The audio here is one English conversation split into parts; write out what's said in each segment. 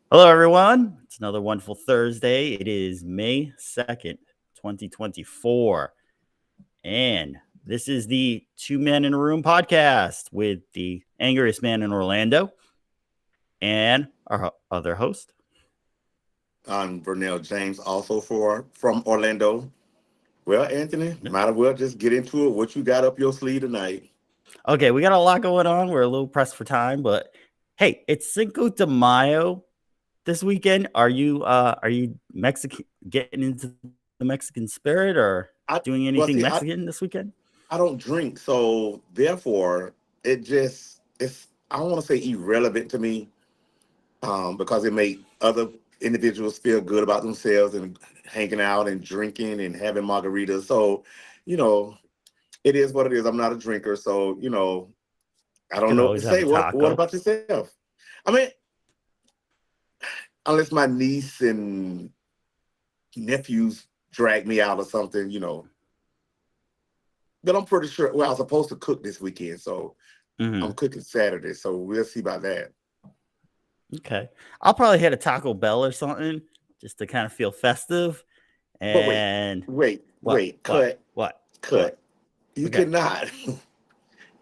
Hello, everyone. It's another wonderful Thursday. It is May 2nd, 2024. And this is the Two Men in a Room podcast with the Angriest Man in Orlando and our other host. I'm Vernell James, also from Orlando. Well, Anthony, Yep. might as well just get into it. What you got up your sleeve tonight? Okay, we got a lot going on. We're a little pressed for time, but hey, it's Cinco de Mayo this weekend. Are you Mexican getting into the Mexican spirit or doing I anything well, see, Mexican this weekend? I don't drink, so therefore it's I don't want to say irrelevant to me, because it make other individuals feel good about themselves and hanging out and drinking and having margaritas. So, you know, it is what it is. I'm not a drinker, so I don't Could know what to always have say. a What taco. about yourself? I mean, unless my niece and nephews drag me out or something. But I'm pretty sure. Well, I was supposed to cook this weekend, so I'm Hmm. cooking Saturday. So we'll see about that. Okay. I'll probably hit a Taco Bell or something just to kind of feel festive. But wait, And wait, what? wait, What? cut, What? What? cut. You Okay. cannot,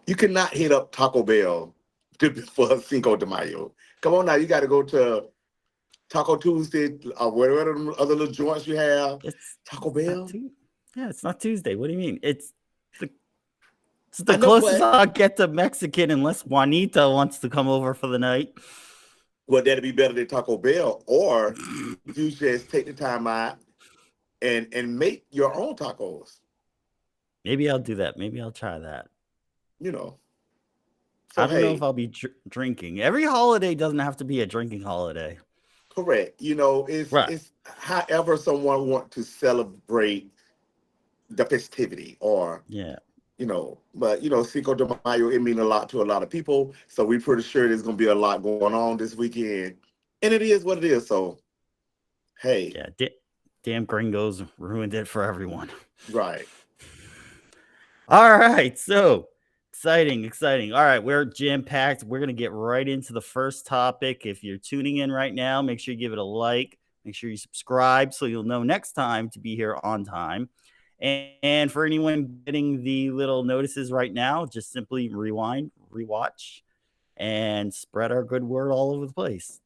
you cannot hit up Taco Bell for Cinco de Mayo. Come on now, you got to go to Taco Tuesday or whatever other little joints you have. Taco It's not Bell. too. Yeah, it's not Tuesday. What do you mean? The it's the I know, closest but I'll get to Mexican unless Juanita wants to come over for the night. well, that'd be better than Taco Bell. Or you just take the time out and make your own tacos. Maybe I'll do that. Maybe I'll try that. You know. I So don't know if hey, I'll be drinking. Every holiday doesn't have to be a drinking holiday. correct. It's Right. it's however someone want to celebrate the festivity or Yeah. but Cinco de Mayo, it means a lot to a lot of people. So we're pretty sure there's gonna be a lot going on this weekend. And it is what it is. So hey, Yeah. Damn gringos ruined it for everyone. right. All right. So exciting, exciting. All right. We're jam packed. We're going to get right into the first topic. If you're tuning in right now, make sure you give it a like. Make sure you subscribe so you'll know next time to be here on time. And for anyone getting the little notices right now, just simply rewind, rewatch, and spread our good word all over the place.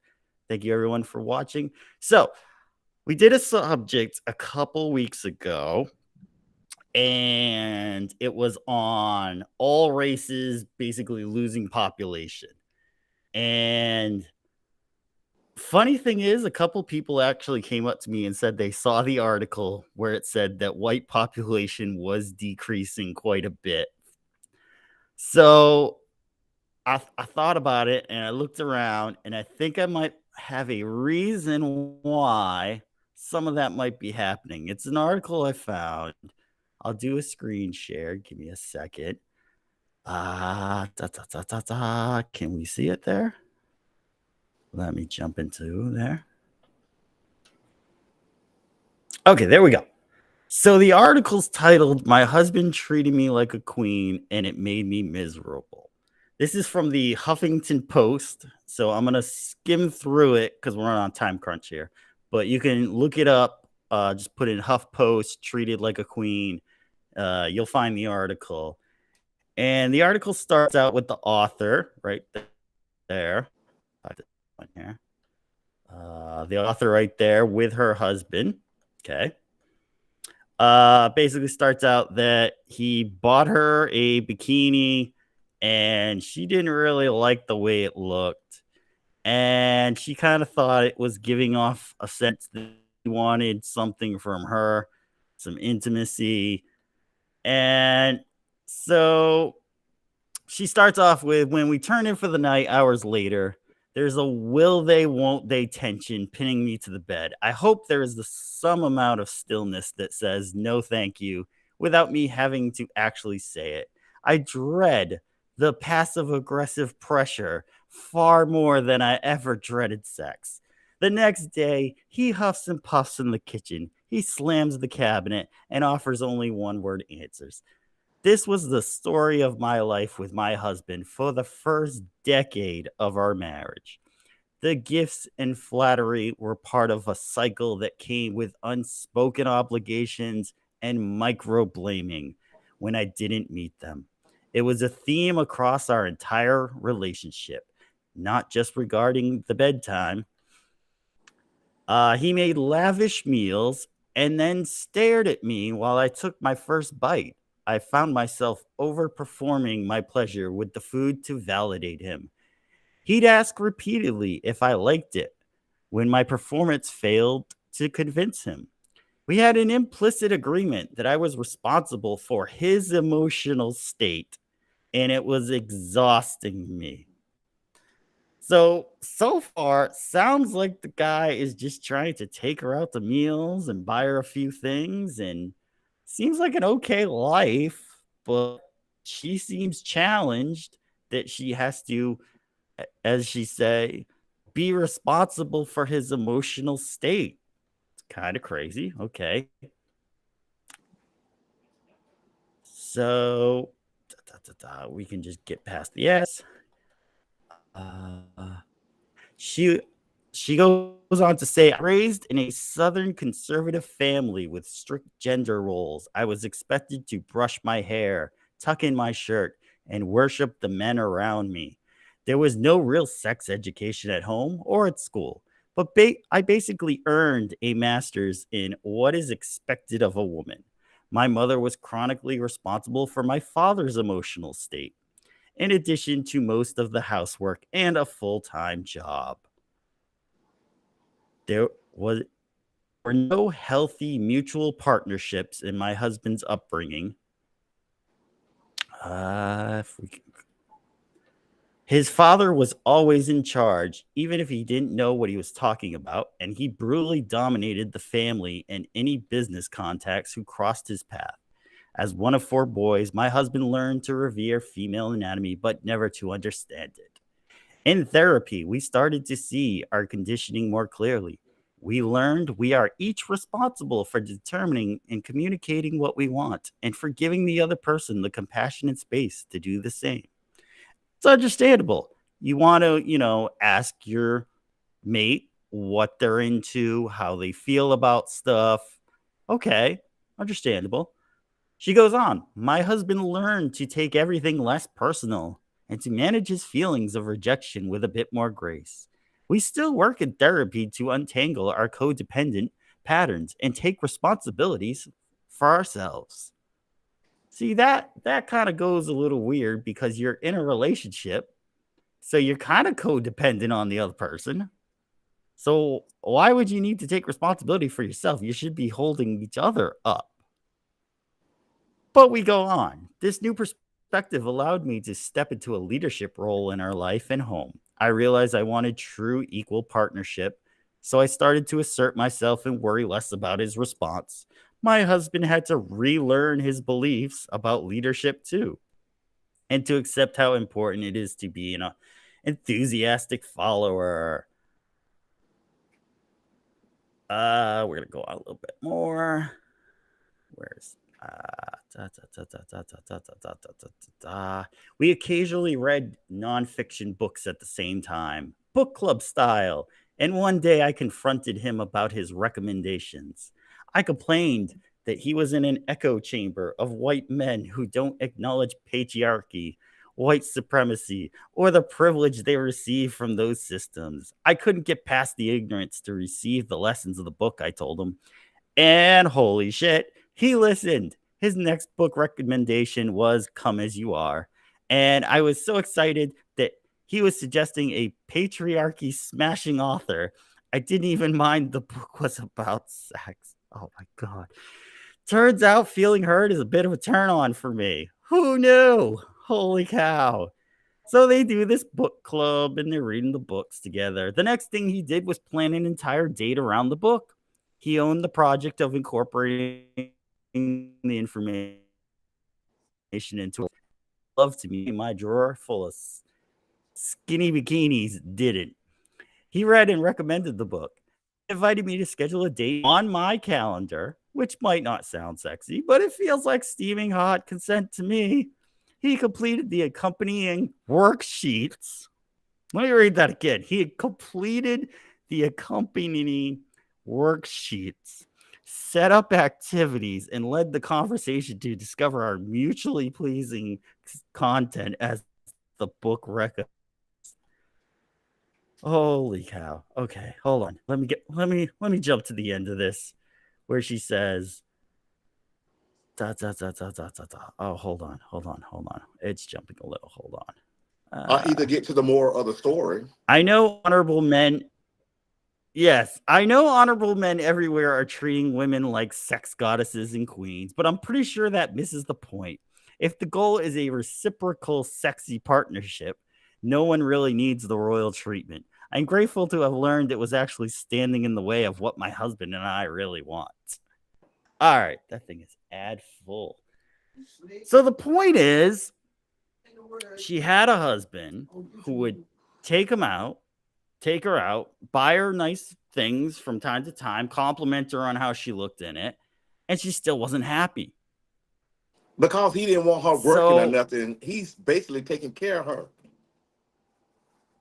Thank you, everyone, for watching. So, we did a subject a couple weeks ago and it was on all races basically losing population. And funny thing is, a couple people actually came up to me and said they saw the article where it said that white population was decreasing quite a bit. So I thought about it and I looked around and I think I might have a reason why some of that might be happening. It's an article I found. I'll do a screen share. Give me a second. Da, da, da, da, da. Can we see it there? Let me jump into there. Okay, there we go. So the article's titled "My Husband Treated Me Like a Queen and It Made Me Miserable." This is from the Huffington Post. So I'm gonna skim through it because we're on time crunch here. But you can look it up. Just put in Huff Post "treated like a queen." You'll find the article. And the article starts out with the author right there. Here. The author right there with her husband. Okay. Basically starts out that he bought her a bikini and she didn't really like the way it looked. And she kind of thought it was giving off a sense that he wanted something from her, some intimacy. And so she starts off with when we turn in for the night hours later, there's a will they, won't they tension pinning me to the bed. I hope there is some amount of stillness that says no thank you without me having to actually say it. I dread the passive aggressive pressure far more than I ever dreaded sex. The next day, he huffs and puffs in the kitchen. He slams the cabinet and offers only one word answers. This was the story of my life with my husband for the first decade of our marriage. The gifts and flattery were part of a cycle that came with unspoken obligations and micro blaming when I didn't meet them. It was a theme across our entire relationship, not just regarding the bedtime. He made lavish meals and then stared at me while I took my first bite. I found myself overperforming my pleasure with the food to validate him. He'd ask repeatedly if I liked it when my performance failed to convince him. We had an implicit agreement that I was responsible for his emotional state, and it was exhausting me. So far, sounds like the guy is just trying to take her out to meals and buy her a few things, and seems like an okay life, but she seems challenged that she has to, as she say, be responsible for his emotional state. It's kind of crazy. Okay. So we can just get past the yes. Uh, she she goes on to say, raised in a southern conservative family with strict gender roles. I was expected to brush my hair, tuck in my shirt, and worship the men around me. There was no real sex education at home or at school, but I basically earned a master's in what is expected of a woman. My mother was chronically responsible for my father's emotional state, in addition to most of the housework and a full time job. There was were no healthy mutual partnerships in my husband's upbringing. If we can, his father was always in charge, even if he didn't know what he was talking about, and he brutally dominated the family and any business contacts who crossed his path. As one of four boys, my husband learned to revere female anatomy, but never to understand it. In therapy, we started to see our conditioning more clearly. We learned we are each responsible for determining and communicating what we want and for giving the other person the compassion and space to do the same. It's understandable. You want to, ask your mate what they're into, how they feel about stuff. Okay, understandable. She goes on, my husband learned to take everything less personal and to manage his feelings of rejection with a bit more grace. We still work in therapy to untangle our codependent patterns and take responsibilities for ourselves. See, that kind of goes a little weird because you're in a relationship, so you're kind of codependent on the other person. So why would you need to take responsibility for yourself? You should be holding each other up. But we go on. This new perspective allowed me to step into a leadership role in our life and home. I realized I wanted true equal partnership, so I started to assert myself and worry less about his response. My husband had to relearn his beliefs about leadership too, and to accept how important it is to be an enthusiastic follower. We're gonna go on a little bit more. Where's we occasionally read nonfiction books at the same time, book club style. And one day I confronted him about his recommendations. I complained that he was in an echo chamber of white men who don't acknowledge patriarchy, white supremacy, or the privilege they receive from those systems. I couldn't get past the ignorance to receive the lessons of the book, I told him. And holy shit, he listened. His next book recommendation was Come As You Are. And I was so excited that he was suggesting a patriarchy smashing author. I didn't even mind the book was about sex. Oh my God. Turns out feeling heard is a bit of a turn on for me. Who knew? Holy cow. So they do this book club and they're reading the books together. The next thing he did was plan an entire date around the book. He owned the project of incorporating the information into it. Love to me. My drawer full of skinny bikinis didn't. He read and recommended the book. He invited me to schedule a date on my calendar, which might not sound sexy, but it feels like steaming hot consent to me. He completed the accompanying worksheets. Let me read that again. He had completed the accompanying worksheets, set up activities, and led the conversation to discover our mutually pleasing content as the book recommends. Holy cow. Okay, hold on. Let me jump to the end of this where she says da, da, da, da, da, da, da. Oh, hold on. It's jumping a little. Hold on. Either get to the moral of the story. I know honorable men. Yes, I know honorable men everywhere are treating women like sex goddesses and queens, but I'm pretty sure that misses the point. If the goal is a reciprocal sexy partnership, no one really needs the royal treatment. I'm grateful to have learned it was actually standing in the way of what my husband and I really want. All right, that thing is ad full. So the point is, she had a husband who would take him out, take her out, buy her nice things from time to time, compliment her on how she looked in it, and she still wasn't happy. Because he didn't want her working or So, nothing, he's basically taking care of her.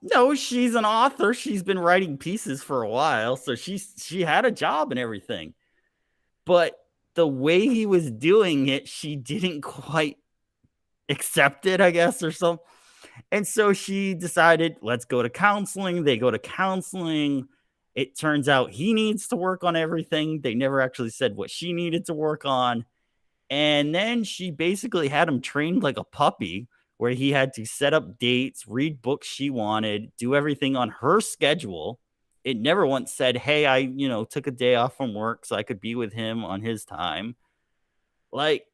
no, she's an author. She's been writing pieces for a while, so she had a job and everything. But the way he was doing it, she didn't quite accept it, I guess, or something. And so she decided, let's go to counseling. They go to counseling. It turns out he needs to work on everything. They never actually said what she needed to work on. And then she basically had him trained like a puppy, where he had to set up dates, read books she wanted, do everything on her schedule. It never once said, hey, I, took a day off from work so I could be with him on his time. Like,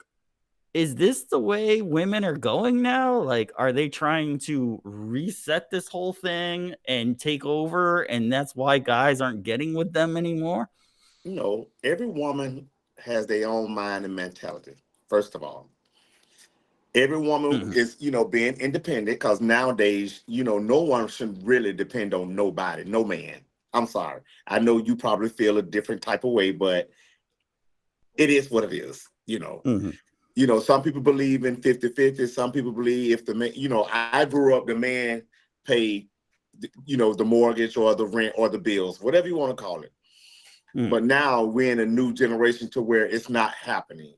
is this the way women are going now? Like, are they trying to reset this whole thing and take over? And that's why guys aren't getting with them anymore? Every woman has their own mind and mentality. First of all, every woman Mhm. is, being independent because nowadays, no one should really depend on nobody, no man. I'm sorry. I know you probably feel a different type of way, but it is what it is. Mhm. Some people believe in 50-50. Some people believe if the man, I grew up, the man paid, the mortgage or the rent or the bills, whatever you want to call it. Mhm. But now we're in a new generation to where it's not happening.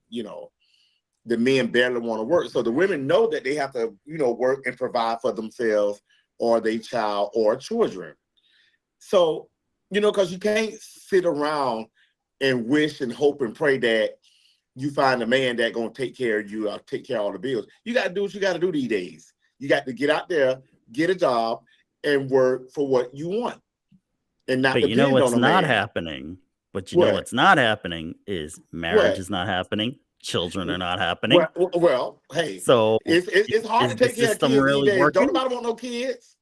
The men barely want to work. So the women know that they have to, work and provide for themselves or their child or children. So, because you can't sit around and wish and hope and pray that you find a man that gonna take care of you, take care of all the bills. You got to do what you got to do these days. You got to get out there, get a job, and work for what you want, and not But you know depend on what's a not man. happening? But you know What? what's not happening is marriage What? is not happening. Children are not happening. Well, hey, So it's hard to is the take care of system kids these really days. Don't working? nobody want no kids.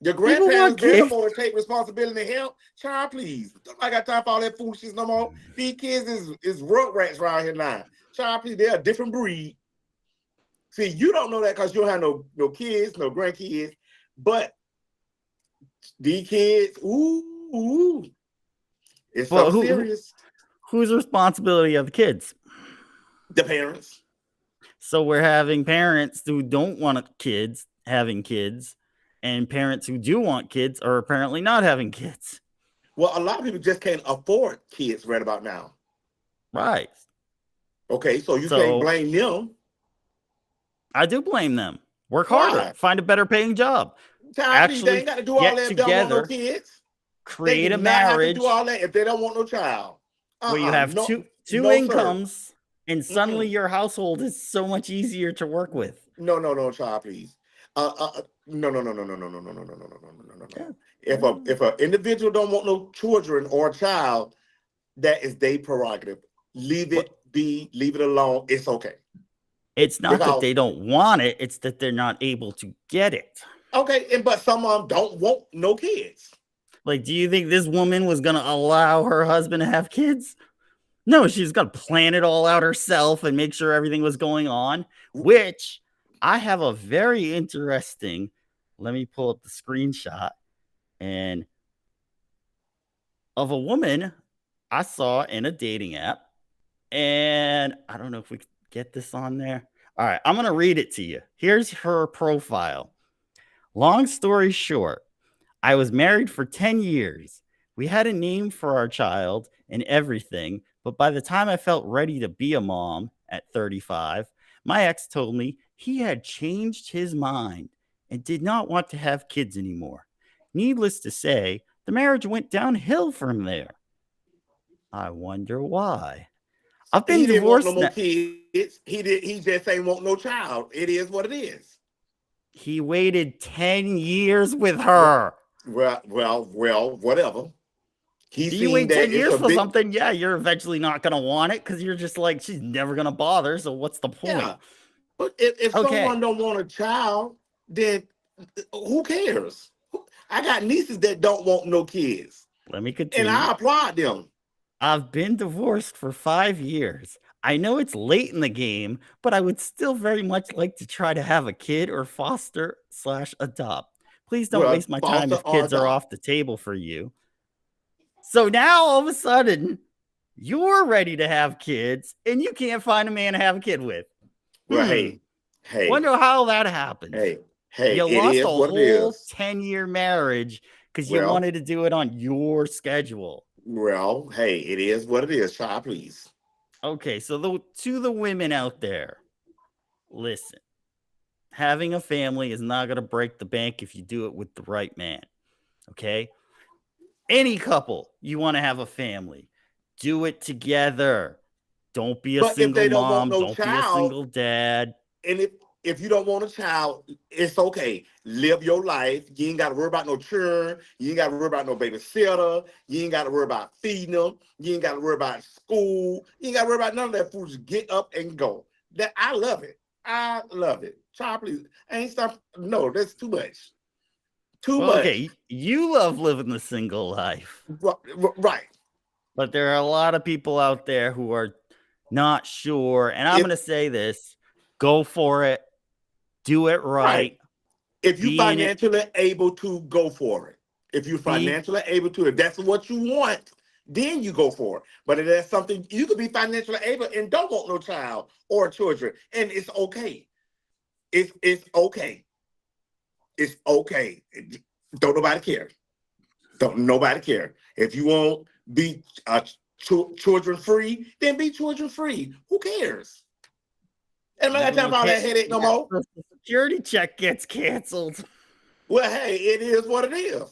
Your People want grandparents barely kids. want to take responsibility and help. Child, please. Nobody got time for all that foolishness no more. These kids is rugrats around here now. Child, please, they're a different breed. See, you don't know that because you don't have no kids, no grandkids. But these kids, ooh, it's But something who serious. whose responsibility are the kids? The parents. So we're having parents who don't want kids having kids, and parents who do want kids are apparently not having kids. Well, a lot of people just can't afford kids right about now. Right. Okay, so you can't So blame them. I do blame them. Work harder, Why? find a better paying job, Child, please, they actually ain't got to do all get that if they don't want no together, kids. They do create a not have to do marriage all that if they don't want no child. where you have No, two no, sir. incomes, and suddenly Mm-mm. your household is so much easier to work with. No, child, please. No. Yeah. If a individual don't want no children or a child, that is their prerogative. Leave But it be, leave it alone. It's okay. it's not that Because they don't want it, it's that they're not able to get it. okay, but some of them don't want no kids. Like, do you think this woman was going to allow her husband to have kids? No, she's got to plan it all out herself and make sure everything was going on, which I have a very interesting. Let me pull up the screenshot and of a woman I saw in a dating app. And I don't know if we could get this on there. All right, I'm going to read it to you. Here's her profile. Long story short, I was married for 10 years. We had a name for our child and everything, but by the time I felt ready to be a mom at 35, my ex told me he had changed his mind and did not want to have kids anymore. Needless to say, the marriage went downhill from there. I wonder why. I've been He didn't want no divorced more now. kids. He just ain't want no child. It is what it is. He waited 10 years with Well, her. whatever. He You seen wait that 10 it's years a for big, something, yeah, you're eventually not going to want it because you're just like, she's never going to bother. So what's the point? yeah. But if Okay, someone don't want a child, then who cares? I got nieces that don't want no kids, let me and continue. I applaud them. I've been divorced for 5 years. I know it's late in the game, but I would still very much like to try to have a kid or foster/adopt. Please don't Well, waste my time foster if or kids are adopt. off the table for you. So now all of a sudden, you're ready to have kids and you can't find a man to have a kid with. Well, hey, Wonder how that happened. hey, You it lost a is what it whole is. 10-year marriage because you Well, wanted to do it on your schedule. it is what it is. Child, please. Okay, so to the women out there, listen, having a family is not going to break the bank if you do it with the right man. Okay? Any couple, you want to have a family, do it together. Don't be a But if single they don't want mom. no Don't be a child, single dad. and if you don't want a child, it's okay. Live your life. You ain't got to worry about no children. You ain't got to worry about no babysitter. You ain't got to worry about feeding them. You ain't got to worry about school. You ain't got to worry about none of that food. Just get up and go. That I love it. I love it. Child, please. Ain't stuff. No, that's too much. Too Well, much. okay, you love living the single life, Right. but there are a lot of people out there who are not sure. And I'm If going to say this, go for it, do it right. right, If you be in it, financially able to go for it. If you're be financially able to, if that's what you want, then you go for it. But if that's something you could be financially able and don't want no child or children, and it's okay. It's okay. It's okay. Don't nobody care. Don't nobody care. If you want be children free, then be children free. Who cares? And I you got time don't for all care. that headache no That more. Social security check gets canceled. Well, hey, it is what it is.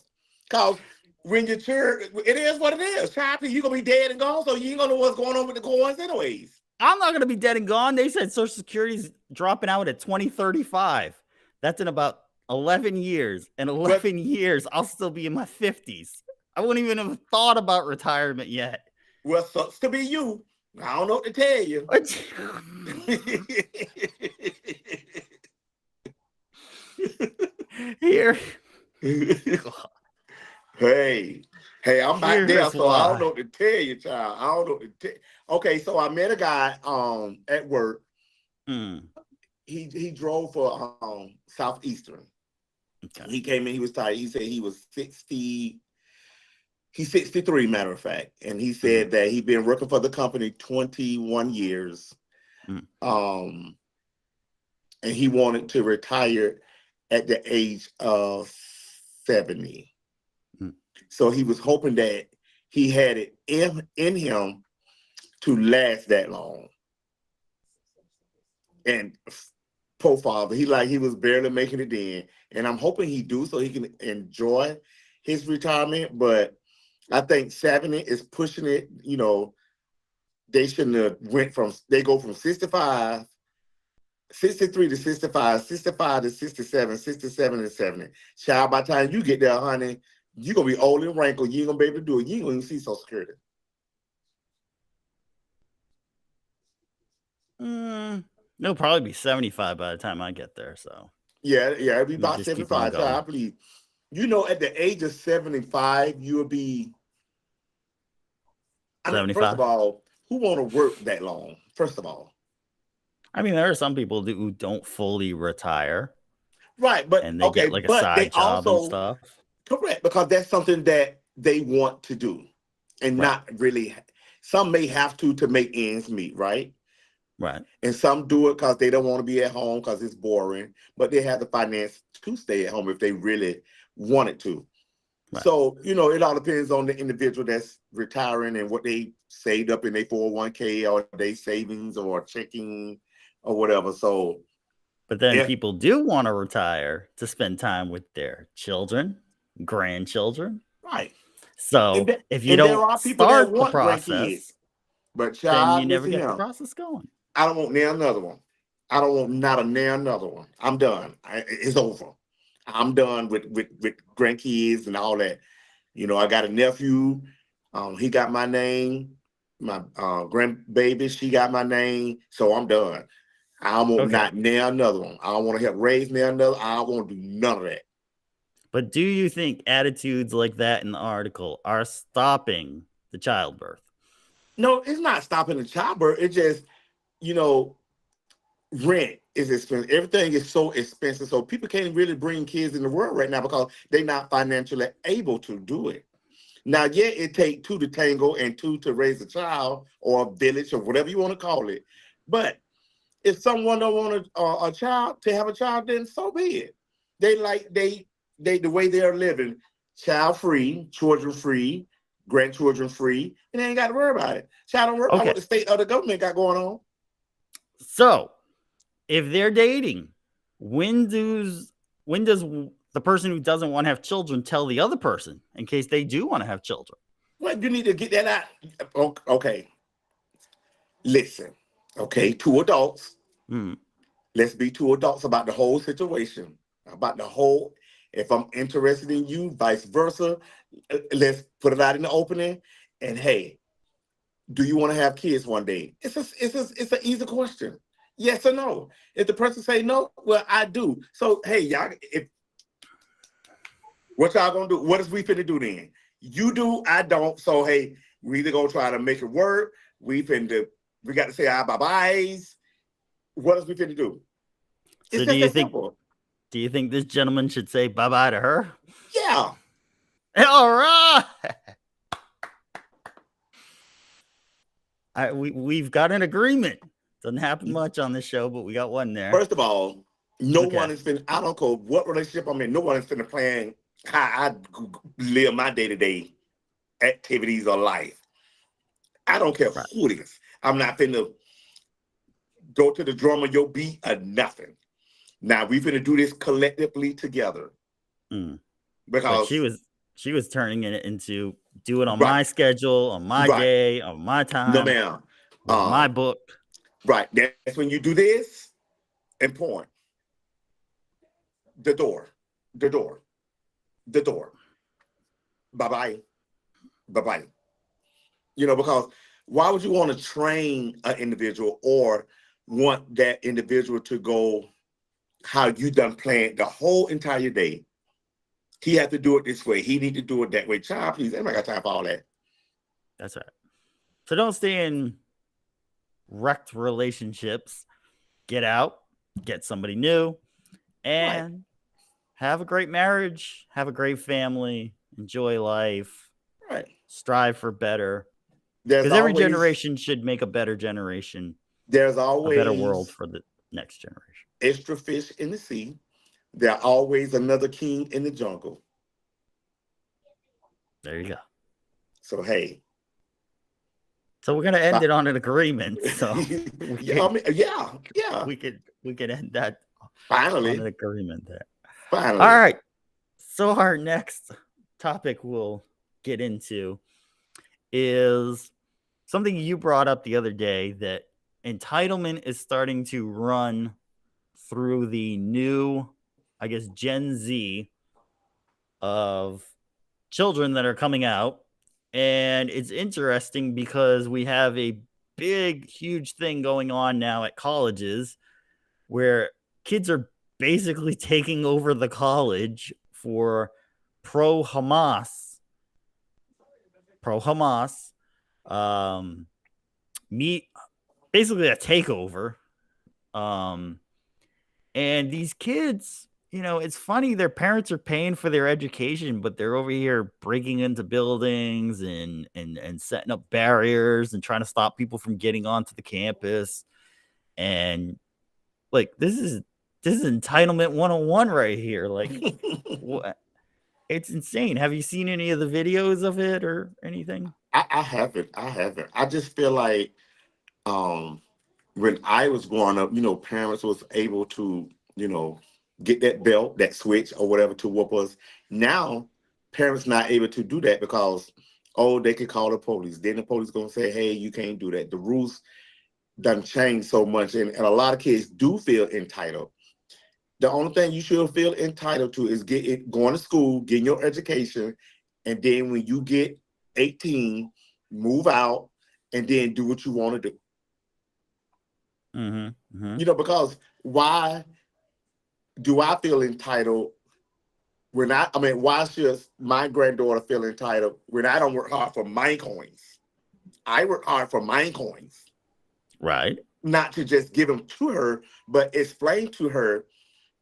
Cause when you turn, it is what it is. Choppy, you gonna be dead and gone, so you ain't gonna know what's going on with the coins anyways. I'm not going to be dead and gone. They said Social Security's dropping out at 2035. That's in about 11 years. In But 11 years, I'll still be in my 50s. I wouldn't even have thought about retirement yet. what sucks to be you. I don't know what to tell you. Here, hey, I'm back there, here's so I don't know why. what to tell you, child. I don't know. Okay, so I met a guy at work. Hmm. He drove for Southeastern. Okay. He came in, he was tired. He said he was 60. He's 63, matter of fact. And he Hmm. said that he'd been working for the company 21 years. Hmm. Um, and he wanted to retire at the age of 70. Hmm. So he was hoping that he had it in him to last that long. And poor father, he was barely making it in. And I'm hoping he do so he can enjoy his retirement. But I think 70 is pushing it. They shouldn't have they go from 65, 63 to 65, 65 to 67, 67 to 70. Child, by the time you get there, honey, you're going to be old and wrinkled. You ain't going to be able to do it. You ain't going to see Social Security. It'll probably be 75 by the time I get there. So Yeah, it'll be let me about just keep on 75. Child, I going. believe. At the age of 75, you'll be, I mean, first of 75. all, who want to work that long? First of all. I mean, there are some people who don't fully retire Right, but and they okay, get like a but they side job and also stuff. correct because that's something that they want to do and Right. not really some may have to make ends meet, right? Right. And some do it because they don't want to be at home because it's boring, but they have the finance to stay at home if they really wanted to. Right. So, it all depends on the individual that's retiring and what they saved up in their 401k or their savings or checking or whatever. So, But then if people do want to retire to spend time with their children, grandchildren. right. So And, if you and there don't are people that start the want grandkids, process, but then you child, never listen get the here. process going. I don't want near another one. I don't want not a near another one. I'm done. It's over. I'm done with grandkids and all that. I got a nephew. He got my name. My grandbaby, she got my name. So I'm done. I want Okay. not near another one. I don't want to help raise near another. I don't want to do none of that. But do you think attitudes like that in the article are stopping the childbirth? No, it's not stopping the childbirth. It's just, you know, rent is expensive. Everything is so expensive. So people can't really bring kids in the world right now because they're not financially able to do it. Now, yeah, it takes two to tango and two to raise a child or a village or whatever you want to call it. But if someone don't want a child to have a child, then so be it. They the way they're living, child free, children free, grandchildren free, and they ain't got to worry about it. Child don't worry about Okay. what the state or the government got going on. So if they're dating, when does the person who doesn't want to have children tell the other person in case they do want to have children? Well, you need to get that out. Okay, listen. Okay, two adults. Hmm. Let's be two adults about the whole situation, about the whole. If I'm interested in you, vice versa. Let's put it out in the opening. And hey, do you want to have kids one day? It's an easy question. Yes or no. If the person say no, well, I do. So hey, y'all, if what y'all gonna do? What is we finna do then? You do, I don't. So hey, we either gonna try to make it work. We got to say our bye byes. What is we finna do? So It's just that simple. do you think this gentleman should say bye-bye to her? Yeah. All right. We've got an agreement. Doesn't happen much on this show, but we got one there. First of all, no Okay. one is finna, I don't care what relationship I'm in, no one is finna plan how I live my day-to-day activities or life. I don't care Right. who it is. I'm not finna go to the drum of your beat or nothing. Now we finna do this collectively together. Mm. But Because she was turning it into do it on right, my schedule, on my right. day, on my No time, ma'am. with my book. Right. That's when you do this and point. The door. The door. The door. Bye-bye. Bye-bye. Because why would you want to train an individual or want that individual to go how you done planned the whole entire day? He had to do it this way. He need to do it that way. Child, please, ain't got time for all that. That's right. So don't stay in wrecked relationships. Get out, get somebody new, Right. and have a great marriage, have a great family, enjoy life, Right. strive for better. There's Because every always generation should make a better generation, there's a better world always for the next generation. extra fish in the sea. There's always another king in the jungle. There you go. So hey. So we're gonna end it on an agreement. So Yeah, yeah. we could end that on an Finally. agreement there. Finally. All right. So our next topic we'll get into is something you brought up the other day, that entitlement is starting to run through the new, I guess, Gen Z of children that are coming out. And it's interesting because we have a big, huge thing going on now at colleges where kids are basically taking over the college for pro Hamas, meet basically a takeover. And these kids, it's funny, their parents are paying for their education, but they're over here breaking into buildings and setting up barriers and trying to stop people from getting onto the campus. And like this is entitlement 101 right here. Like what, it's insane. Have you seen any of the videos of it or anything? I haven't. I haven't. I just feel like um when I was growing up, parents was able to, get that belt, that switch or whatever to whoop us. Now, parents not able to do that because, oh, they could call the police. Then the police gonna say, hey, you can't do that. The rules done changed so much, and a lot of kids do feel entitled. The only thing you should feel entitled to is going to school, getting your education, and then when you get 18, move out, and then do what you want to do. Mm-hmm. Mm-hmm. Because why do I feel entitled when why should my granddaughter feel entitled when I don't work hard for my coins? I work hard for my coins, Right. not to just give them to her, but explain to her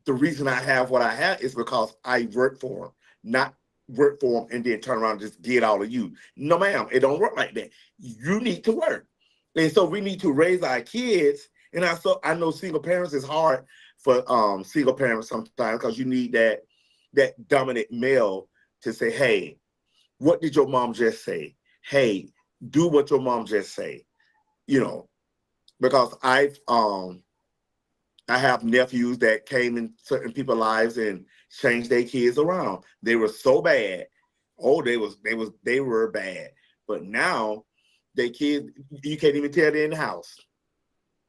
the reason I have what I have is because I work for them, not work for them and then turn around and just get all of you. No, ma'am, it don't work like that. You need to work. And so we need to raise our kids. And I know single parents is hard for single parents sometimes because you need that dominant male to say, hey, what did your mom just say? Hey, do what your mom just say. Because I have nephews that came in certain people's lives and changed their kids around. They were so bad. Oh, they were bad. But now they kids, you can't even tell they're in the house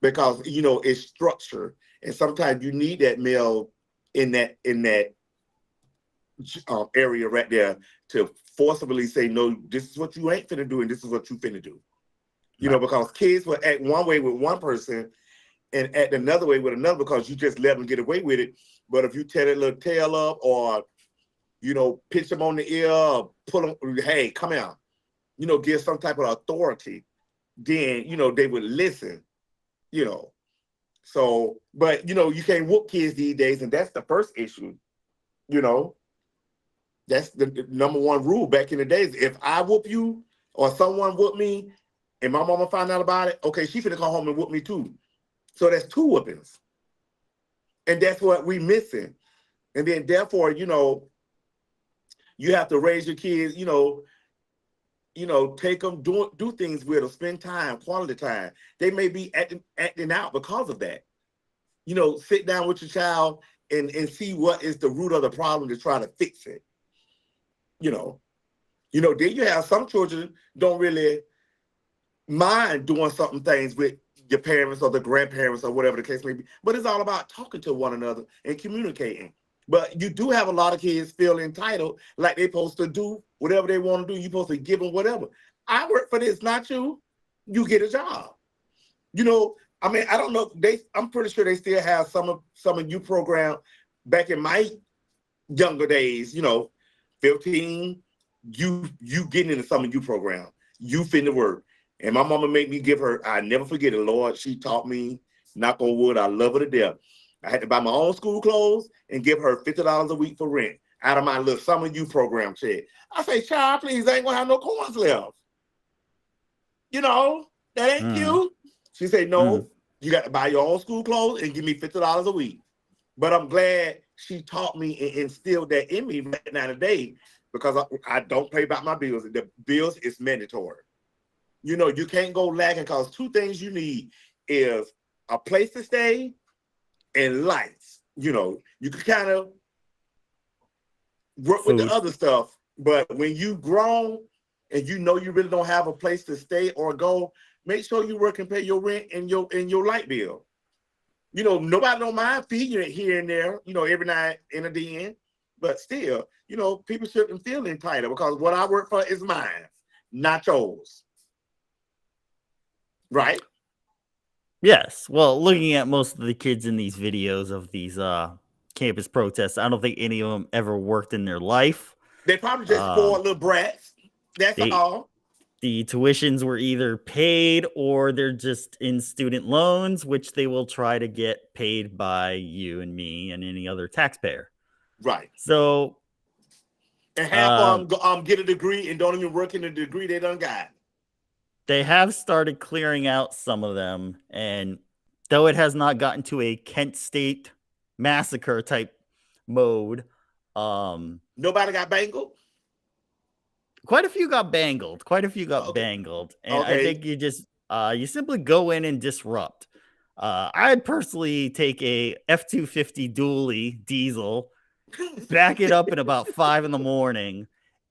because it's structure. And sometimes you need that male in that area right there to forcibly say, no, this is what you ain't finna do, and this is what you finna do. Right. Because kids will act one way with one person and act another way with another because you just let them get away with it. But if you tear that little tail up or, pitch them on the ear, or pull them, hey, come out, give some type of authority, then, they would listen, you know. So, but, you can't whoop kids these days. And that's the first issue, you know. That's the number one rule back in the days. If I whoop you or someone whoop me and my mama find out about it, okay, she finna come home and whoop me too. So that's two whoopings. And that's what we missing. And then therefore, you have to raise your kids, take them, do things with them, spend time, quality time. They may be acting out because of that. Sit down with your child and see what is the root of the problem to try to fix it. You know, then you have some children don't really mind doing something things with your parents or the grandparents or whatever the case may be. But it's all about talking to one another and communicating. But you do have a lot of kids feel entitled, like they're supposed to do whatever they want to do. You're supposed to give them whatever. I work for this, not you. You get a job. I don't know. I'm pretty sure they still have some of you program back in my younger days. 15, you getting into some of you program. You finna work. And my mama made me give her, I never forget it, Lord. She taught me, knock on wood, I love her to death. I had to buy my own school clothes and give her $50 a week for rent out of my little summer youth program check. I say, child, please, I ain't gonna have no coins left. That ain't Mm-hmm. cute. She said, Mm-hmm. no, you got to buy your own school clothes and give me $50 a week. But I'm glad she taught me and instilled that in me right now today because I don't pay about my bills. The bills is mandatory. You can't go lacking because two things you need is a place to stay and lights. You can kind of work with the Food. other stuff, but when you grown and you really don't have a place to stay or go, make sure you work and pay your rent and your light bill. Nobody don't mind feeding it here and there, every night and a then, but still, people shouldn't feel entitled because what I work for is mine, not yours. Right? Yes. Well, looking at most of the kids in these videos of these campus protests, I don't think any of them ever worked in their life. They probably just Um, spoiled little brats. That's they all. the tuitions were either paid or they're just in student loans, which they will try to get paid by you and me and any other taxpayer. Right. So And half um, of them get a degree and don't even work in the degree they done got. they have started clearing out some of them, and though it has not gotten to a Kent State massacre type mode. Um, Nobody got bangled. Quite a few got bangled. Quite a few got Okay. bangled, and I Okay. think you simply go in and disrupt. I'd personally take a F-250 dually diesel, back it up in about 5 in the morning,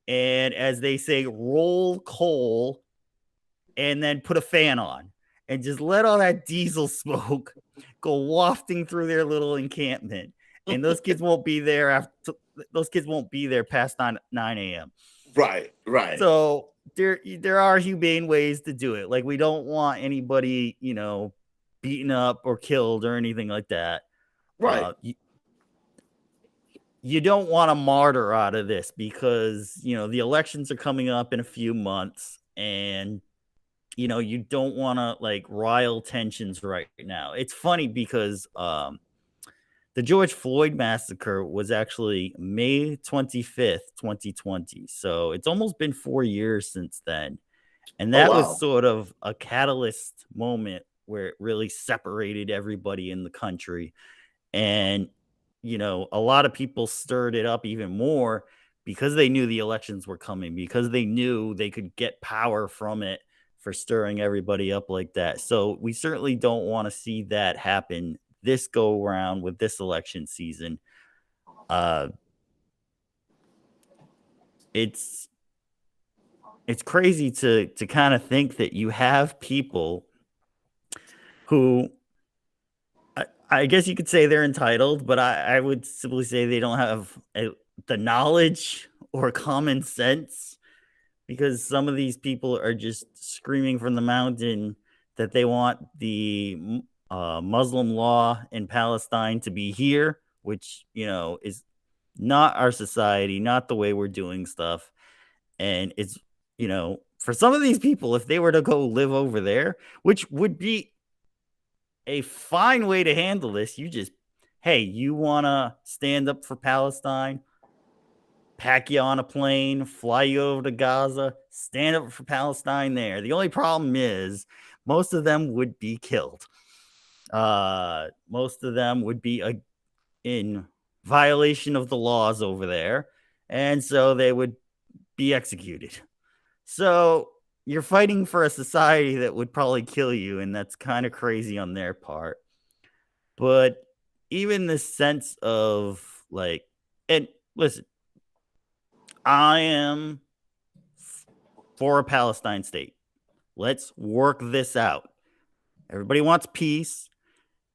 and as they say, roll coal, and then put a fan on, and just let all that diesel smoke go wafting through their little encampment. And those kids won't be there after. Those kids won't be there past 9 a.m. Right. Right. So there are humane ways to do it. Like, we don't want anybody, beaten up or killed or anything like that. Right. You don't want a martyr out of this, because the elections are coming up in a few months, and you don't want to like rile tensions right now. It's funny because the George Floyd massacre was actually May 25th, 2020. So it's almost been 4 years since then. And Oh that was wow. sort of a catalyst moment where it really separated everybody in the country. And, a lot of people stirred it up even more because they knew the elections were coming, because they knew they could get power from it for stirring everybody up like that. So we certainly don't want to see that happen this go around with this election season. Uh, it's it's crazy to kind of think that you have people who I guess you could say they're entitled, but I would simply say they don't have the knowledge or common sense, because some of these people are just screaming from the mountain that they want the Muslim law in Palestine to be here, which, is not our society, not the way we're doing stuff. And it's, for some of these people, if they were to go live over there, which would be a fine way to handle this, hey, you want to stand up for Palestine? Pack you on a plane, fly you over to Gaza, stand up for Palestine there. The only problem is most of them would be killed. Most of them would be in violation of the laws over there, and so they would be executed. So you're fighting for a society that would probably kill you, and that's kind of crazy on their part. But even this sense of like, and listen, I am for a Palestine state. Let's work this out. Everybody wants peace.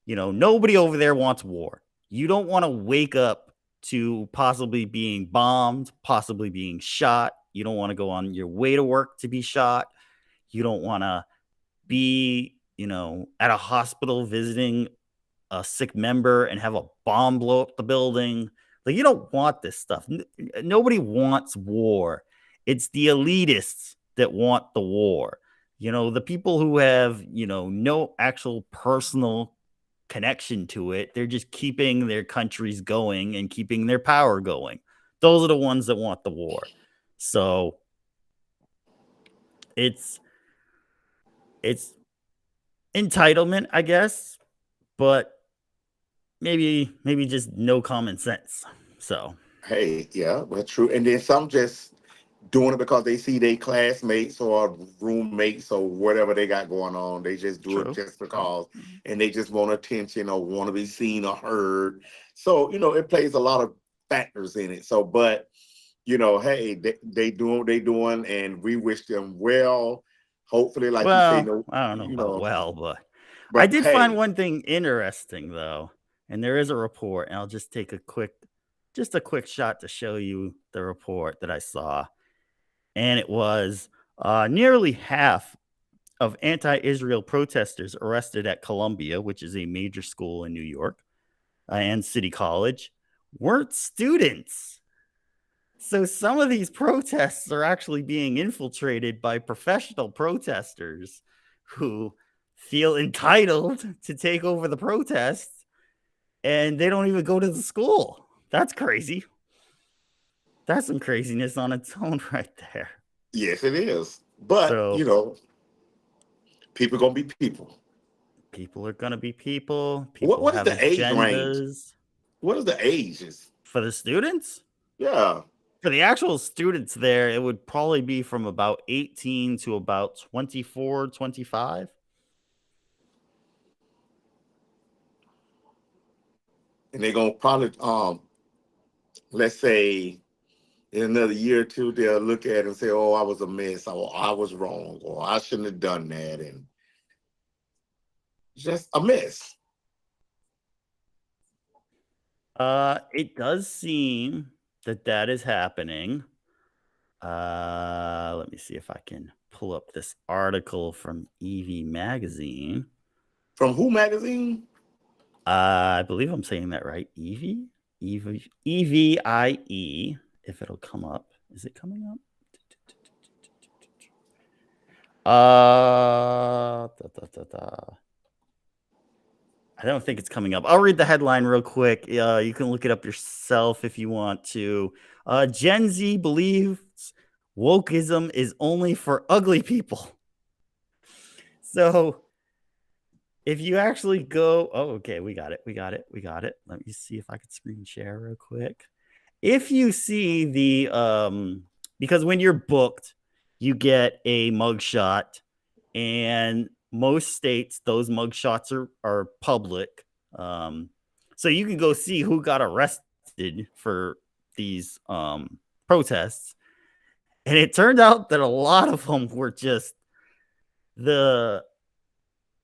Nobody over there wants war. You don't want to wake up to possibly being bombed, possibly being shot. You don't want to go on your way to work to be shot. You don't want to be, at a hospital visiting a sick member and have a bomb blow up the building. Like, you don't want this stuff. Nobody wants war. It's the elitists that want the war. The people who have, no actual personal connection to it, they're just keeping their countries going and keeping their power going. Those are the ones that want the war. So it's it's entitlement, I guess, but maybe just no common sense. So Hey, yeah, that's true. And then some just doing it because they see their classmates or roommates or whatever they got going on. They just do it true, just true. because, and they just want attention or want to be seen or heard. So it plays a lot of factors in it. So, but hey, they doing what they doing, and we wish them well. Hopefully, like you say, Well, no, I don't know about well, but I but did find hey, one thing interesting though, and there is a report, and I'll just take just a quick shot to show you the report that I saw, and it was nearly half of anti-Israel protesters arrested at Columbia, which is a major school in New York, and City College, weren't students. So some of these protests are actually being infiltrated by professional protesters who feel entitled to take over the protests, and they don't even go to the school. That's crazy. That's some craziness on its own right there. yes, it is. But So people gonna be people. People are gonna be people. What People what is have the age range? agendas. What is the ages? For the students? Yeah. For the actual students there, it would probably be from about 18 to about 24, 25. And they're gonna probably let's say in another year or two, they'll look at it and say, "Oh, I was a mess. Or I was wrong. Or I shouldn't have done that." And just a mess. It does seem that that is happening. Let me see if I can pull up this article from EV Magazine. From who magazine? I believe I'm saying that right. Evie? EVIE. If it'll come up. Is it coming up? I don't think it's coming up. I'll read the headline real quick. You can look it up yourself if you want to. Gen Z believes wokeism is only for ugly people. So if you actually go, oh, okay, we got it. Let me see if I can screen share real quick. If you see the because when you're booked, you get a mugshot, and most states those mugshots are public. So you can go see who got arrested for these protests. And it turned out that a lot of them were just the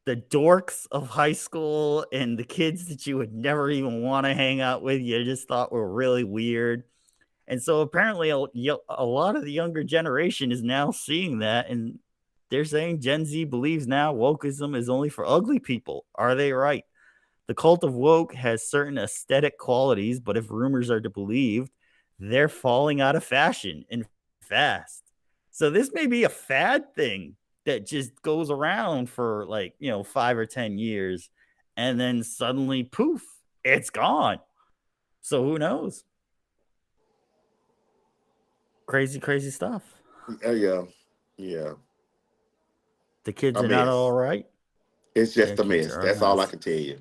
dorks of high school and the kids that you would never even want to hang out with. You just thought were really weird. And so apparently a lot of the younger generation is now seeing that, and they're saying Gen Z believes now wokeism is only for ugly people. Are they right? The cult of woke has certain aesthetic qualities, but if rumors are to believe, they're falling out of fashion and fast. So this may be a fad thing that just goes around for 5 or 10 years, and then suddenly poof, it's gone. So who knows? Crazy stuff. Yeah, yeah. The kids A are not all mess. right. It's Yeah, just a kids mess. are a That's all I mess. can tell you.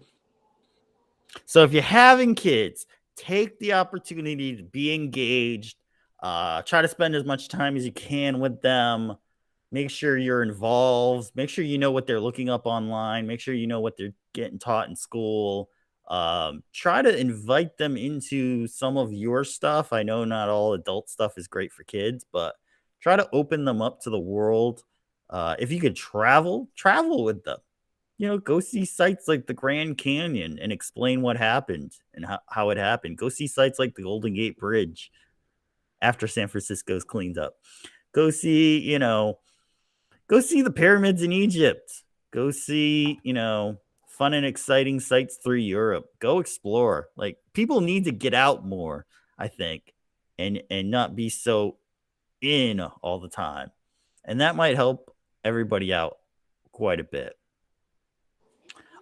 So if you're having kids, take the opportunity to be engaged. Try to spend as much time as you can with them. Make sure you're involved. Make sure you know what they're looking up online. Make sure you know what they're getting taught in school. Try to invite them into some of your stuff. I know not all adult stuff is great for kids, but try to open them up to the world. If you could travel with them. Go see sites like the Grand Canyon and explain what happened and how it happened. Go see sites like the Golden Gate Bridge after San Francisco's cleaned up. Go see, go see the pyramids in Egypt. Go see, fun and exciting sites through Europe. Go explore. Like people need to get out more, I think, and not be so in all the time. And that might help everybody out quite a bit.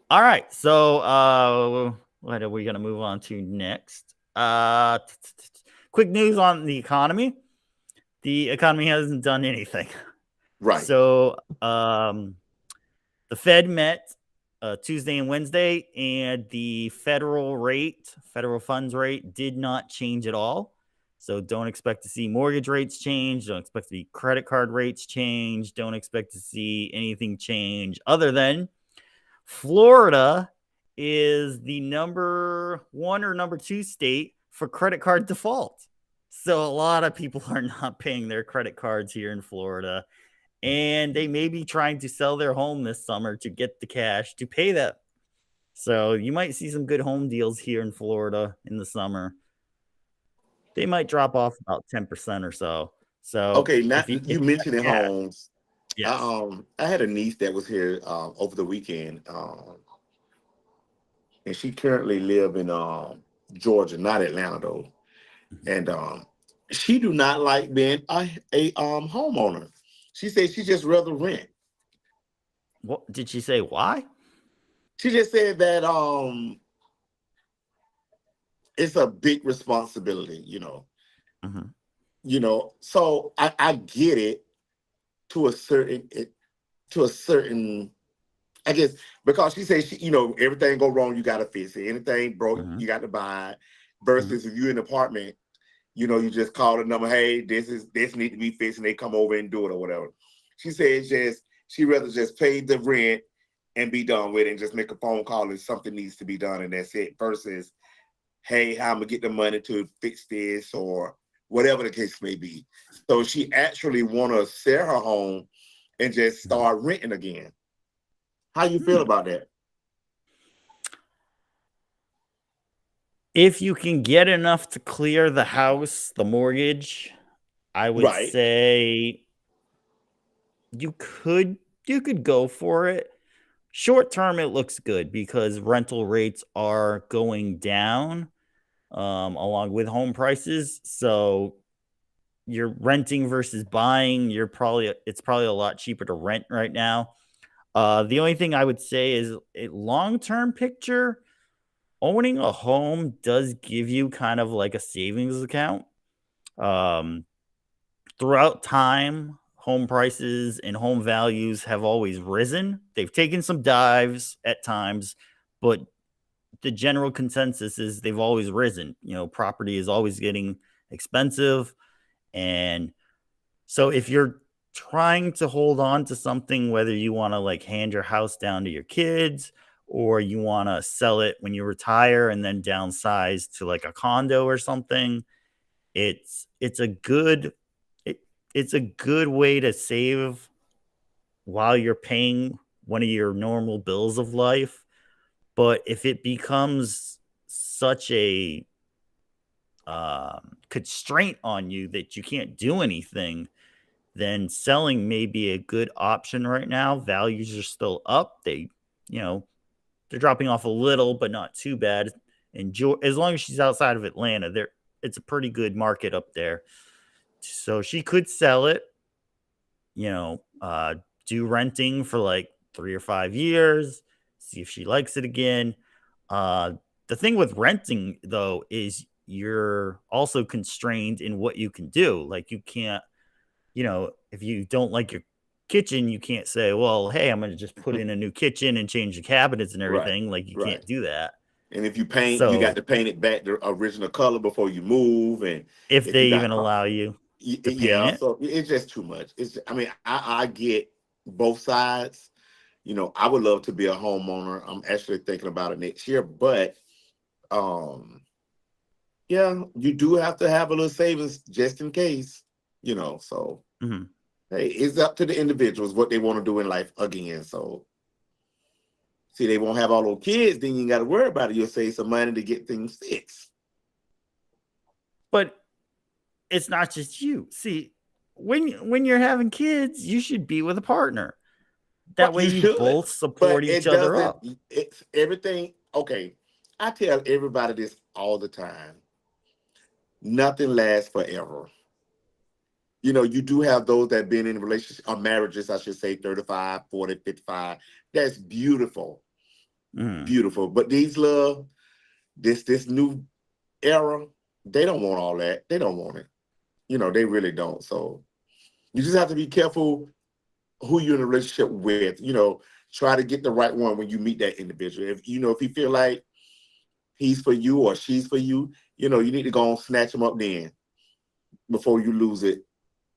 All right. So what are we gonna move on to next? Quick news on the economy. The economy hasn't done anything. Right. So the Fed met Tuesday and Wednesday, and the federal funds rate did not change at all. So don't expect to see mortgage rates change. Don't expect to see credit card rates change. Don't expect to see anything change other than Florida is the number 1 or number 2 state for credit card default. So a lot of people are not paying their credit cards here in Florida, and they may be trying to sell their home this summer to get the cash to pay that. So you might see some good home deals here in Florida in the summer. They might drop off about 10% or so. So Okay, now if you you got mentioned in cash, homes. yes. I had a niece that was here over the weekend, and she currently live in Georgia, not Atlanta though. Mhm. And she do not like being a homeowner. She said she just rather rent. What did she say? Why? She just said that it's a big responsibility, Mhm. So I get it to a certain to a certain I guess because she says everything go wrong, you gotta fix it. Anything broke, Mhm, you got to buy it. mhm, Versus if you're in an apartment, you just call the number, hey, this need to be fixed, and they come over and do it or whatever. She says just she rather just pay the rent and be done with it and just make a phone call if something needs to be done and that's it. Versus, hey, how I'm gonna get the money to fix this or whatever the case may be. So she actually wanna sell her home and just mhm. start renting again. How you feel Hmm. about that? If you can get enough to clear the house, the mortgage, I would Right. say you could you could go for it. Short term, it looks good because rental rates are going down, along with home prices. So you're renting versus buying. It's probably a lot cheaper to rent right now. The only thing I would say is a long term picture. Owning a home does give you kind of like a savings account. Um, Throughout time, home prices and home values have always risen. They've taken some dives at times, but the general consensus is they've always risen. Property is always getting expensive. And so if you're trying to hold on to something, whether you want to like hand your house down to your kids or you want to sell it when you retire and then downsize to like a condo or something, it's a good it, it's a good way to save while you're paying one of your normal bills of life. But if it becomes such a constraint on you that you can't do anything, then selling may be a good option right now. Values are still up. You know, they're dropping off a little, but not too bad. Enjoy as long as she's outside of Atlanta. It's a pretty good market up there. So she could sell it, you know, uh, do renting for like 3 or 5 years, see if she likes it again. Uh, the thing with renting though is you're also constrained in what you can do. Like you can't, if you don't like your kitchen, you can't say, well, hey, I'm going to just put in a new kitchen and change the cabinets and Right. everything. Like you Right. can't do that. And if you paint, you got So to paint it back the original color before you move. And if if you they got, even allow you to paint yeah, it, so it's just too much. I mean, I get both sides. I would love to be a homeowner. I'm actually thinking about it next year, but um, yeah, you do have to have a little savings just in case. So mhm. hey, it's up to the individuals what they want to do in life again. So see, they won't have all those kids, then you ain't got to worry about it. You'll save some money to get things fixed. But it's not just you. See, when you're having kids, you should be with a partner. That But way you you should, both support but each it other doesn't. up. It's everything. Okay, I tell everybody this all the time. Nothing lasts forever. You do have those that been in relationships or marriages, I should say, 35, 40, 55. That's beautiful, Mhm. beautiful. But these love, this new era, they don't want all that. They don't want it. They really don't. So you just have to be careful who you're in a relationship with. Try to get the right one when you meet that individual. If you feel like he's for you or she's for you, you need to go and snatch them up then before you lose it.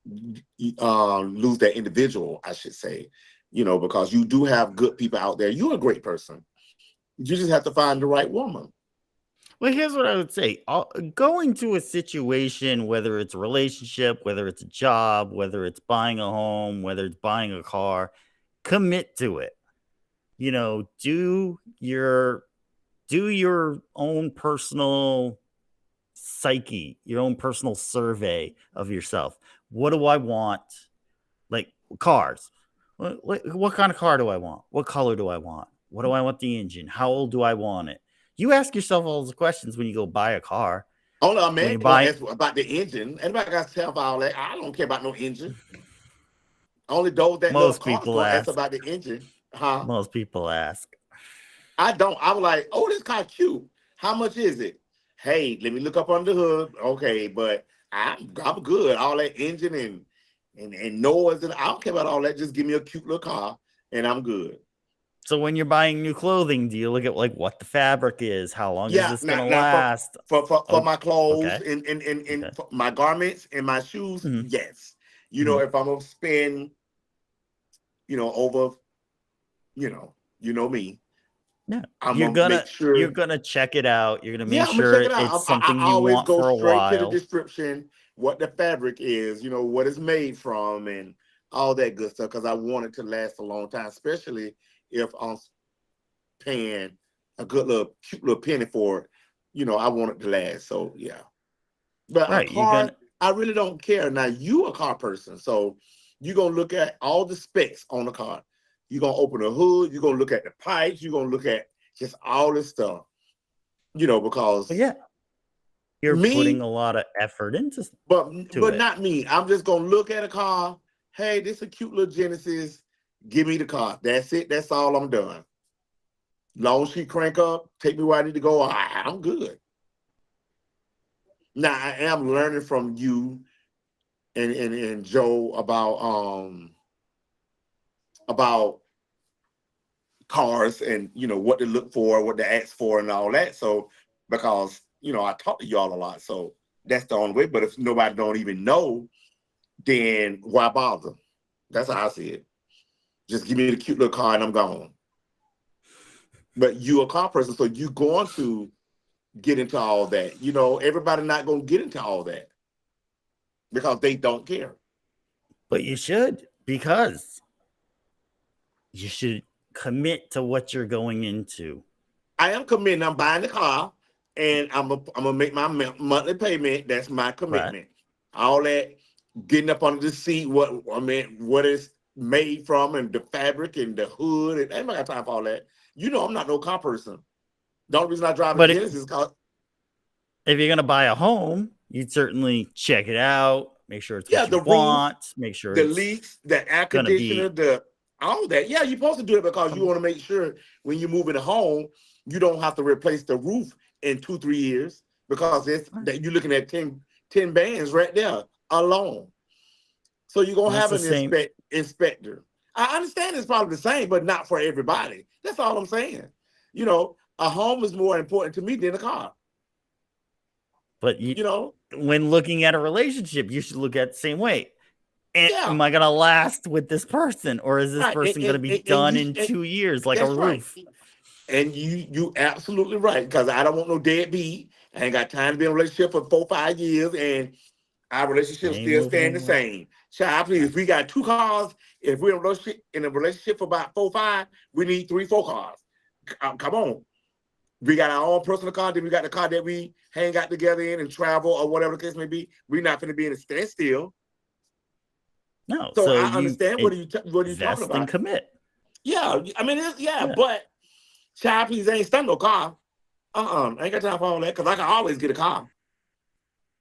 Lose that individual, I should say. Because you do have good people out there. You're a great person. You just have to find the right woman. Well, here's what I would say. Going to a situation, whether it's a relationship, whether it's a job, whether it's buying a home, whether it's buying a car, commit to it. You know, do your own personal psyche, your own personal survey of yourself. What do I want? Like cars. What kind of car do I want? What color do I want? What do I want the engine? How old do I want it? You ask yourself all those questions when you go buy a car. Only a When man you gonna buy ask about the engine. Anybody got to tell about all that? I don't care about no engine. Only those that love most cars people gonna ask ask. about the engine. Huh? Most people ask. I don't. I was like, oh, this car cute. How much is it? Hey, let me look up under the hood. Okay, but I'm good. All that engine and noise and I don't care about all that. Just give me a cute little car and I'm good. So when you're buying new clothing, do you look at like what the fabric is? How long is Yeah, this gonna not for last? for Oh, my clothes okay. and Okay. for my garments and my shoes. Hmm. Yes, Hmm. if I'm gonna spend, over, you know me, Yeah. I'm You're gonna gonna make you're sure. gonna check it out. You're gonna Yeah, make I'm gonna sure check it out. it's I something you always want go for a straight to the while. description, what the fabric is, what it's made from, and all that good stuff, because I want it to last a long time, especially if I'm paying a good little cute little penny for it. I want it to last. So yeah. But a Right. You're car, gonna I really don't care. Now you a car person, so you're gonna look at all the specs on the car. You're gonna open the hood, you're gonna look at the pipes, you're gonna look at just all this stuff, But because yeah, you're putting me, a lot of effort into but to it. not me. I'm just gonna look at a car. Hey, this is a cute little Genesis. Give me the car. That's it. That's all I'm done. Long as she crank up, take me where I need to go. I'm good. Now I am learning from you and Joe about cars and what to look for, what to ask for, and all that. So because I talk to y'all a lot, so that's the only way. But if nobody don't even know, then why bother? That's how I see it. Just give me the cute little car and I'm gone. But you a car person, so you going to get into all that. Everybody not going to get into all that because they don't care. But you should, because you should commit to what you're going into. I am committing. I'm buying the car, and I'm gonna make my monthly payment. That's my Right. commitment. All that getting up under the seat, what it's made from, and the fabric and the hood, and I ain't got time for all that. I'm not no car person. The only reason I drive a But Genesis is because if you're gonna buy a home, you'd certainly check it out, make sure it's yeah, what you the roof, want, make sure the it's leaks, the air gonna conditioner, be. the all that. Yeah, you're supposed to do it because you Um, want to make sure when you move in a home, you don't have to replace the roof in 2-3 years because it's that you're looking at 10 bands right there alone. So you're gonna that's have the an same. inspector. I understand it's probably the same, but not for everybody. That's all I'm saying. A home is more important to me than a car. But You know, when looking at a relationship, you should look at it the same way. yeah, Am I gonna last with this person, or is this right. person gonna be And done in 2 years, like a that's right. roof? And you absolutely right, because I don't want no deadbeat. I ain't got time to be in a relationship for 4-5 years and our relationship Ain't still moving staying the anywhere. same. Child, please, Right. if we got 2 cars, if we're in a relationship for about 4-5, we need 3-4 cars. Come on. We got our own personal car, then we got the car that we hang out together in and travel or whatever the case may be. We're not going to be in a standstill. No, So so I you understand what are you talking invest and about. commit. Yeah, I mean, yeah, Yeah. but child, please, ain't stuck no car. I ain't got time for all that because I can always get a car.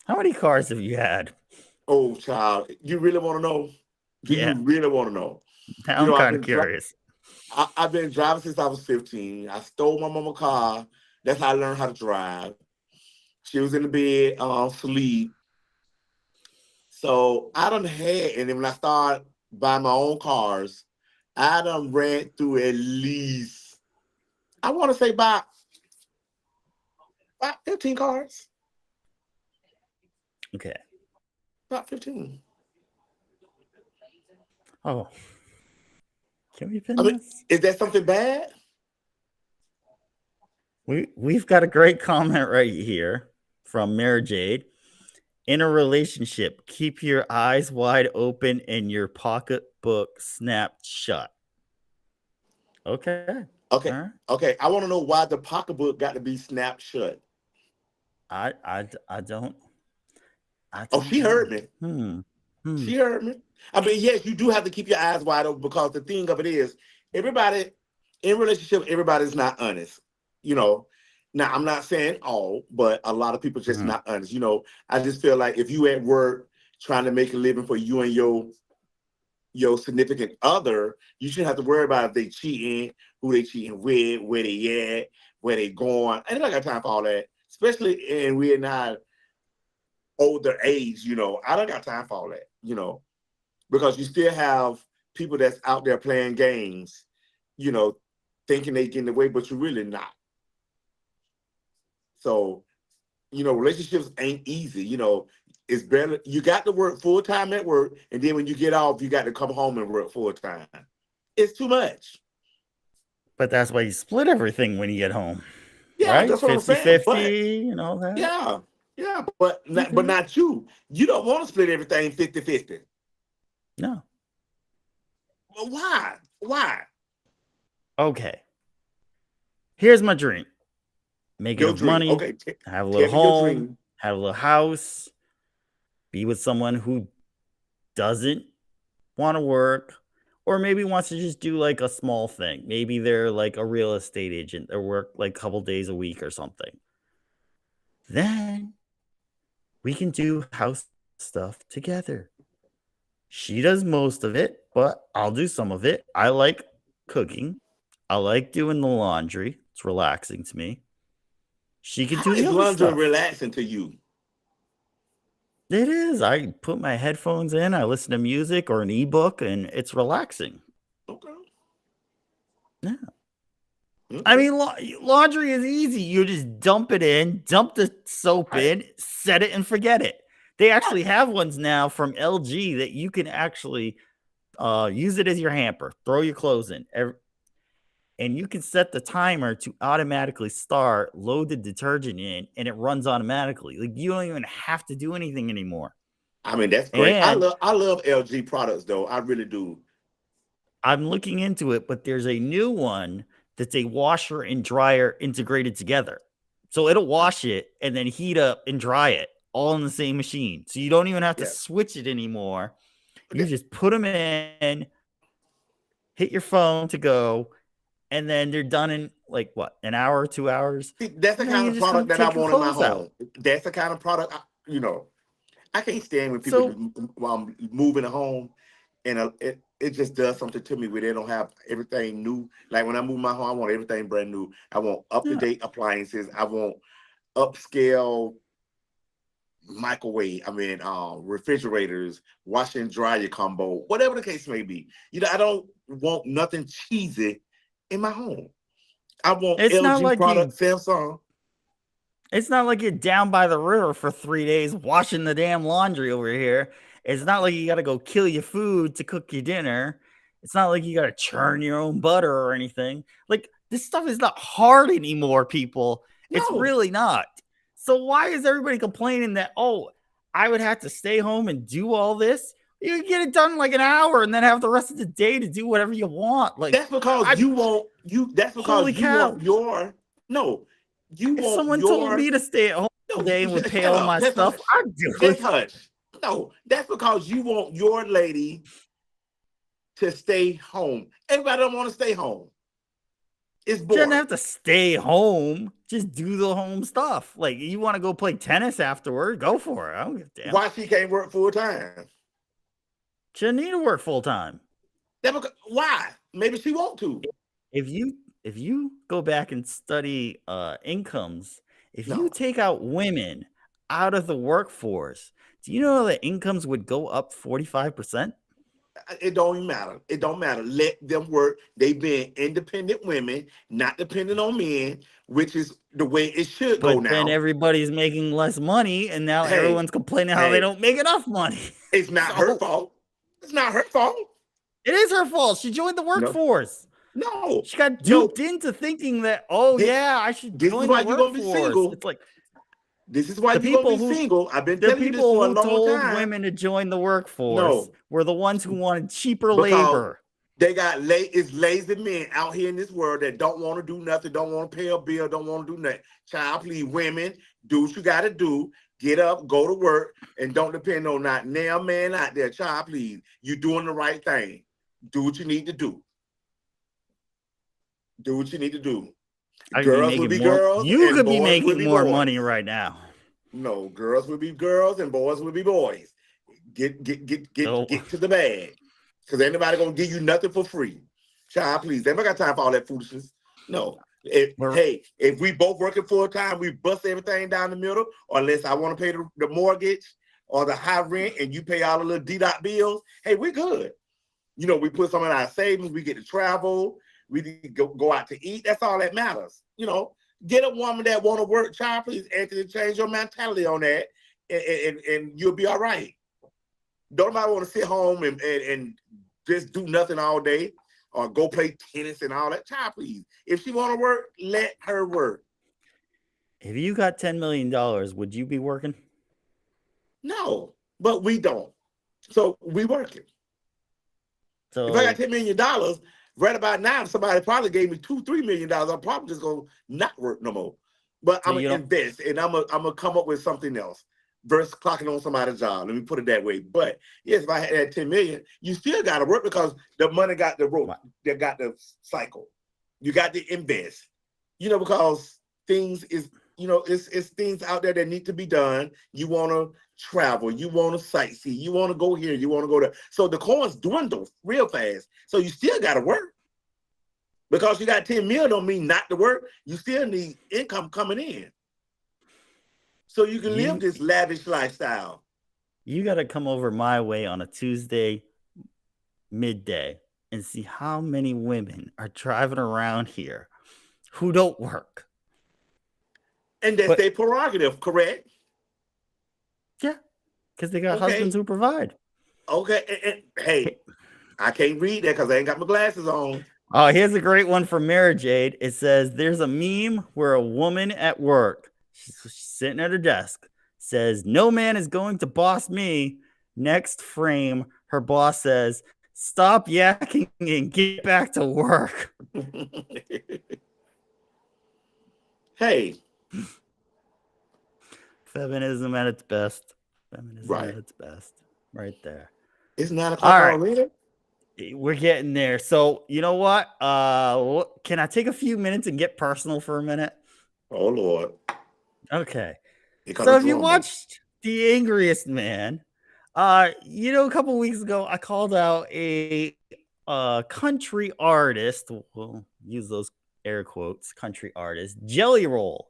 How many cars have you had? Oh, child, you really want to know? Do you Yeah. really want to know? Now I'm I've kind of been curious. I've been driving since I was 15. I stole my mama's car. That's how I learned how to drive. She was in the bed, sleep. So I done had, and then when I started buying my own cars, I done ran through at least, I want to say about 15 cars. Okay. About 15. Oh, can we I pin mean, this? is that something bad? We've got a great comment right here from Mary Jade. In a relationship, keep your eyes wide open and your pocketbook snapped shut. Okay. All Okay. right. Okay. I want to know why the pocketbook got to be snapped shut. I don't Oh, she know. heard me. Hmm. She heard me. I mean, yes, you do have to keep your eyes wide open because the thing of it is, everybody in relationship, everybody's not honest. You know. Now, I'm not saying all, but a lot of people just Hmm. not honest. I just feel like if you at work trying to make a living for you and your significant other, you shouldn't have to worry about if they cheating, who they cheating with, where they at, where they going. I ain't got time for all that. Especially in we're not older age, I don't got time for all that, because you still have people that's out there playing games, you know, thinking they getting away, but you're really not. So, relationships ain't easy. It's better. You got to work full time at work, and then when you get off, you got to come home and work full time. It's too much. But that's why you split everything when you get home, Yeah, right? that's what I'm Fifty saying. But fifty and all that. yeah, yeah, but Okay. not you. You don't want to split everything 50-50. No. Well, why? Why? Okay. Here's my dream. Make Your enough dream. money, Okay, have a little tell me your home, dream. have a little house, be with someone who doesn't want to work, or maybe wants to just do like a small thing. Maybe they're like a real estate agent or work like a couple days a week or something. Then we can do house stuff together. She does most of it, but I'll do some of it. I like cooking. I like doing the laundry. It's relaxing to me. She can How do the is other London stuff. relaxing to you? It is. I put my headphones in, I listen to music or an ebook, and it's relaxing. Okay. Yeah. I Okay. mean, laundry is easy. You just dump it in, dump the soap Right. in, set it, and forget it. They actually Right. have ones now from LG that you can actually use it as your hamper. Throw your clothes in, and you can set the timer to automatically start, load the detergent in, and it runs automatically. Like you don't even have to do anything anymore. I mean, that's great. And I love LG products though. I really do. I'm looking into it, but there's a new one that's a washer and dryer integrated together. So it'll wash it and then heat up and dry it all in the same machine. So you don't even have to Yeah. switch it anymore. But You just put them in, hit your phone to go, and then they're done in like what, an hour, 2 hours? that's the And then kind you're of just going product to that I take your want in my clothes out. home. That's the kind of product, I can't stand when people just So move in a home and it just does something to me where they don't have everything new. Like when I move my home, I want everything brand new. I want up to yeah, date appliances. I want upscale microwave. I mean, refrigerators, wash and dryer combo, whatever the case may be. I don't want nothing cheesy in my home. I want it's not LG like you product, Samsung. It's not like you're down by the river for 3 days washing the damn laundry over here. It's not like you got to go kill your food to cook your dinner. It's not like you got to churn your own butter or anything. Like, this stuff is not hard anymore, people. It's No, really not. So, why is everybody complaining that, oh, I would have to stay home and do all this? You can get it done in like an hour and then have the rest of the day to do whatever you want. Like, that's because I, you want you. That's because holy you want cow. your no. You If want someone told your me to stay at home all no. day and would pay Shut all up. my Just stuff, hush. I'd do Just it. hush. No, that's because you want your lady to stay home. Everybody don't want to stay home. It's She doesn't boring. have to stay home. Just do the home stuff. Like, you want to go play tennis afterward? Go for it. I don't give a damn. Why she can't work full time? She doesn't need to work full time. Why? Maybe she want to. If you go back and study incomes, if you No, take out women out of the workforce, do you know that incomes would go up 45%? it don't even matter. It don't matter. Let them work. They being independent women, not dependent on men, which is the way it should go But then now. everybody's making less money, and now Hey, everyone's complaining how they hey, don't make enough money. it's not her So fault. It's not her fault. it is her fault. She joined the No, workforce. no, She got no. duped into thinking that, oh This, yeah, I should this is join the why you're gonna be workforce. single. It's like This is why the you're gonna be people who single. I've been the telling you this people for a who long told time. women to join the workforce No, were the ones who wanted cheaper because labor. they got it's lazy men out here in this world that don't want to do nothing, don't want to pay a bill, don't want to do nothing. Child, please, women, do what you got to do. Get up, go to work, and don't depend on not nail man out there. Child, please, you're doing the right thing. Do what you need to do. Do what you need to do. I could be Girls will making be more. girls, You and could be boys will making be more money boys. right now. No, girls will be girls, and boys will be boys. So Get to the bag. Because ain't nobody gonna give you nothing for free. Child, please. Ain't got time for all that foolishness. No. we're If we both working full time, we bust everything down the middle, or unless I want to pay the mortgage or the high rent and you pay all the little D dot bills, hey, we good. We put some in our savings, we get to travel, We need to go out to eat. That's all that matters. Get a woman that want to work. Child, please, Anthony, change your mentality on that, and you'll be all right. Don't nobody want to sit home and just do nothing all day or go play tennis and all that. Child, please. If she want to work, let her work. If you got $10 million, would you be working? No, but we don't. So we working. So if I got $10 million, right about now, somebody probably gave me $2-3 million. I'm probably just gonna not work no more. But I'm gonna invest, and I'm gonna come up with something else versus clocking on somebody's job. Let me put it that way. But yes, if I had 10 million, you still gotta work because the money got the rope, they got the cycle. You got to invest, because things is, it's things out there that need to be done. You want to travel, you want to sightsee, you want to go here, you want to go there. So the coins dwindle real fast. So you still got to work. Because you got 10 mil don't mean not to work. You still need income coming in. So you can live this lavish lifestyle. You got to come over my way on a Tuesday midday and see how many women are driving around here who don't work. And that's their prerogative, correct? Yeah, because they got husbands who provide. Okay, and hey, I can't read that because I ain't got my glasses on. Oh, here's a great one from Marriage Aid. It says, there's a meme where a woman at work, she's sitting at her desk, says, no man is going to boss me. Next frame, her boss says, stop yakking and get back to work. Hey. Feminism at its best. Feminism at its best. Right there. It's 9 o'clock already? We're getting there. So, you know what? Can I take a few minutes and get personal for a minute? Oh, Lord. Okay. So if you watched The Angriest Man, a couple weeks ago, I called out a country artist. We'll use those air quotes, country artist, Jelly Roll.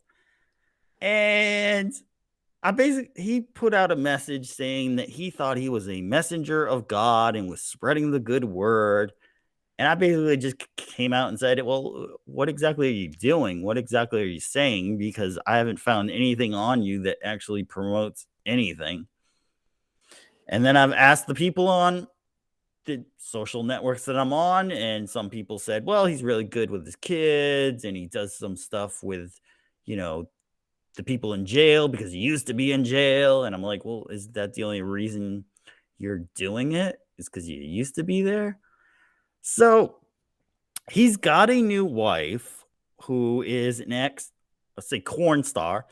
And he put out a message saying that he thought he was a messenger of God and was spreading the good word. And I basically just came out and said, well, what exactly are you doing? What exactly are you saying? Because I haven't found anything on you that actually promotes anything. And then I've asked the people on the social networks that I'm on, and some people said, well, he's really good with his kids and he does some stuff with, the people in jail because he used to be in jail. And I'm like, well, is that the only reason you're doing it? Is because you used to be there? So he's got a new wife who is an let's say corn star.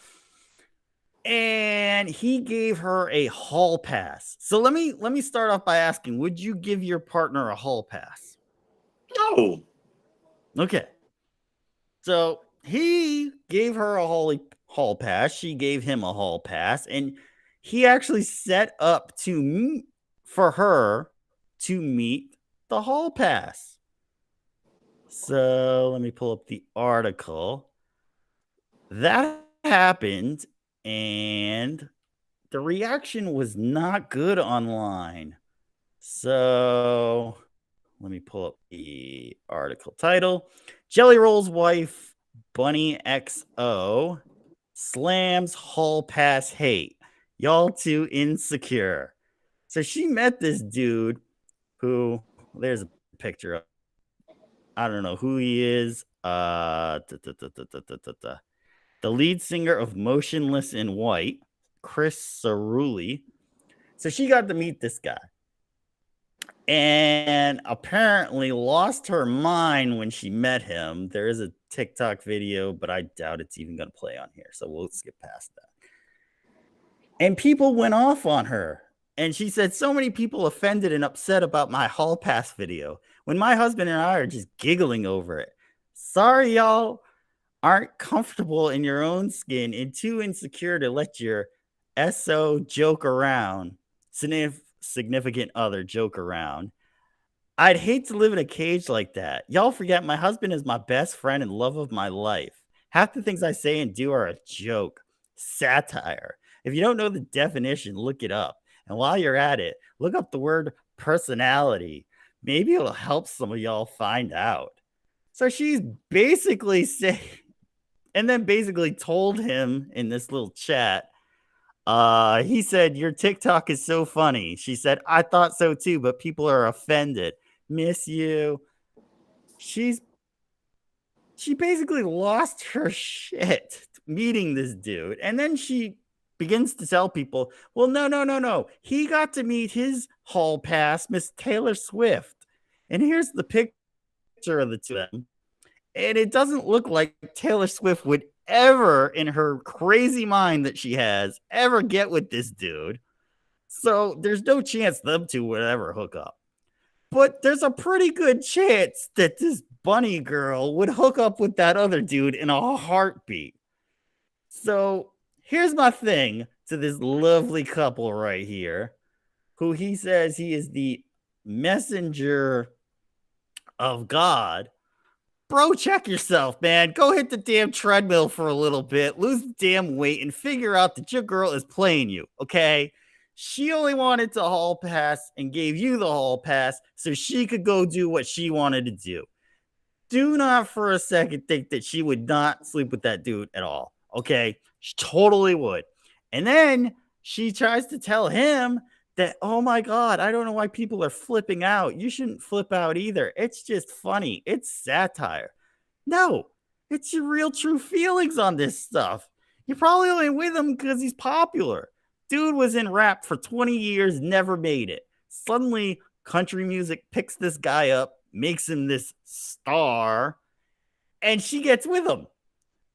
And he gave her a hall pass. So let me start off by asking, would you give your partner a hall pass? No. Okay. So he gave her a hall pass. She gave him a hall pass. And he actually set up for her to meet the hall pass. So let me pull up the article. That happened, and the reaction was not good online. So let me pull up the article title. Jelly Roll's wife, Bunny XO, slams hall pass hate. Y'all too insecure. So she met this dude who, there's a picture of, I don't know who he is. The lead singer of Motionless in White, Chris Cerulli. So she got to meet this guy. And apparently lost her mind when she met him. There is a TikTok video, but I doubt it's even going to play on here. So we'll skip past that. And people went off on her. And she said, so many people offended and upset about my hall pass video when my husband and I are just giggling over it. Sorry, y'all aren't comfortable in your own skin and too insecure to let your SO joke around, significant other joke around. I'd hate to live in a cage like that. Y'all forget my husband is my best friend and love of my life. Half the things I say and do are a joke, satire. If you don't know the definition, look it up. And while you're at it, look up the word personality. Maybe it'll help some of y'all find out. So she's basically saying, and then basically told him in this little chat, he said, "Your TikTok is so funny." She said, "I thought so too, but people are offended. Miss you." She's she basically lost her shit meeting this dude. And then she begins to tell people, well, no, no, no, no. He got to meet his hall pass, Miss Taylor Swift. And here's the picture of the two of them. And it doesn't look like Taylor Swift would ever, in her crazy mind that she has, ever get with this dude. So there's no chance them two would ever hook up. But there's a pretty good chance that this bunny girl would hook up with that other dude in a heartbeat. So here's my thing to this lovely couple right here, who he says he is the messenger of God. Bro, check yourself, man. Go hit the damn treadmill for a little bit, lose the damn weight, and figure out that your girl is playing you, okay? She only wanted to hall pass and gave you the hall pass so she could go do what she wanted to do. Do not for a second think that she would not sleep with that dude at all, okay? She totally would. And then she tries to tell him that, oh my God, I don't know why people are flipping out. You shouldn't flip out either. It's just funny. It's satire. No, it's your real true feelings on this stuff. You're probably only with him because he's popular. Dude was in rap for 20 years, never made it. Suddenly, country music picks this guy up, makes him this star, and she gets with him.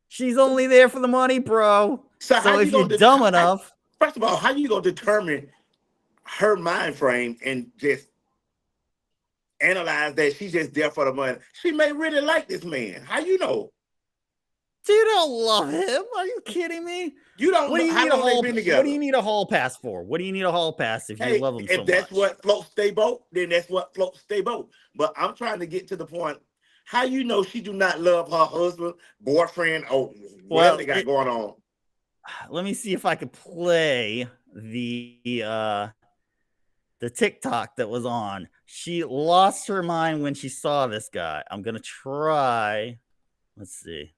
She's only there for the money, bro. So how So you if you're gonna dumb enough, first of all, how you gonna determine her mind frame and just analyze that she's just there for the money? She may really like this man. How you know? you don't love him. Are you kidding me? You don't What do know you how need a long they've hall? been What do together. you need a hall pass for? What do you need a hall pass if you Hey, love him so if that's much? what floats their boat, then that's what floats their boat. But I'm trying to get to the point. How you know she do not love her husband, boyfriend, or whatever Well, they got going on? let me see if I could play the TikTok that was on. She lost her mind when she saw this guy. I'm gonna try. Let's see.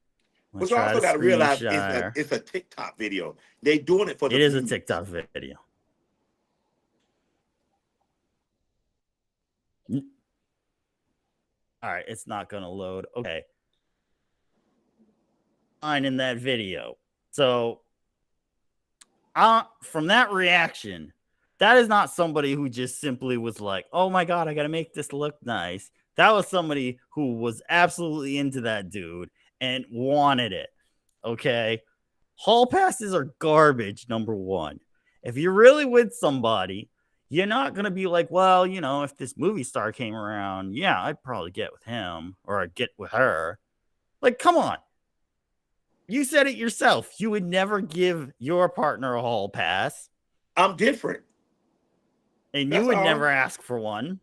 I'm gonna But you try also to got to screen realize share. it's a TikTok video. They doing it for the It is a views. TikTok video. All right, it's not gonna load. Okay. In that video. So from that reaction, that is not somebody who just simply was like, oh my God, I got to make this look nice. That was somebody who was absolutely into that dude and wanted it. Okay. Hall passes are garbage, number one. If you're really with somebody, you're not going to be like, well, you know, if this movie star came around, yeah, I'd probably get with him or I'd get with her. Like, come on. You said it yourself. You would never give your partner a hall pass, I'm different. and you That's would all. never ask for one.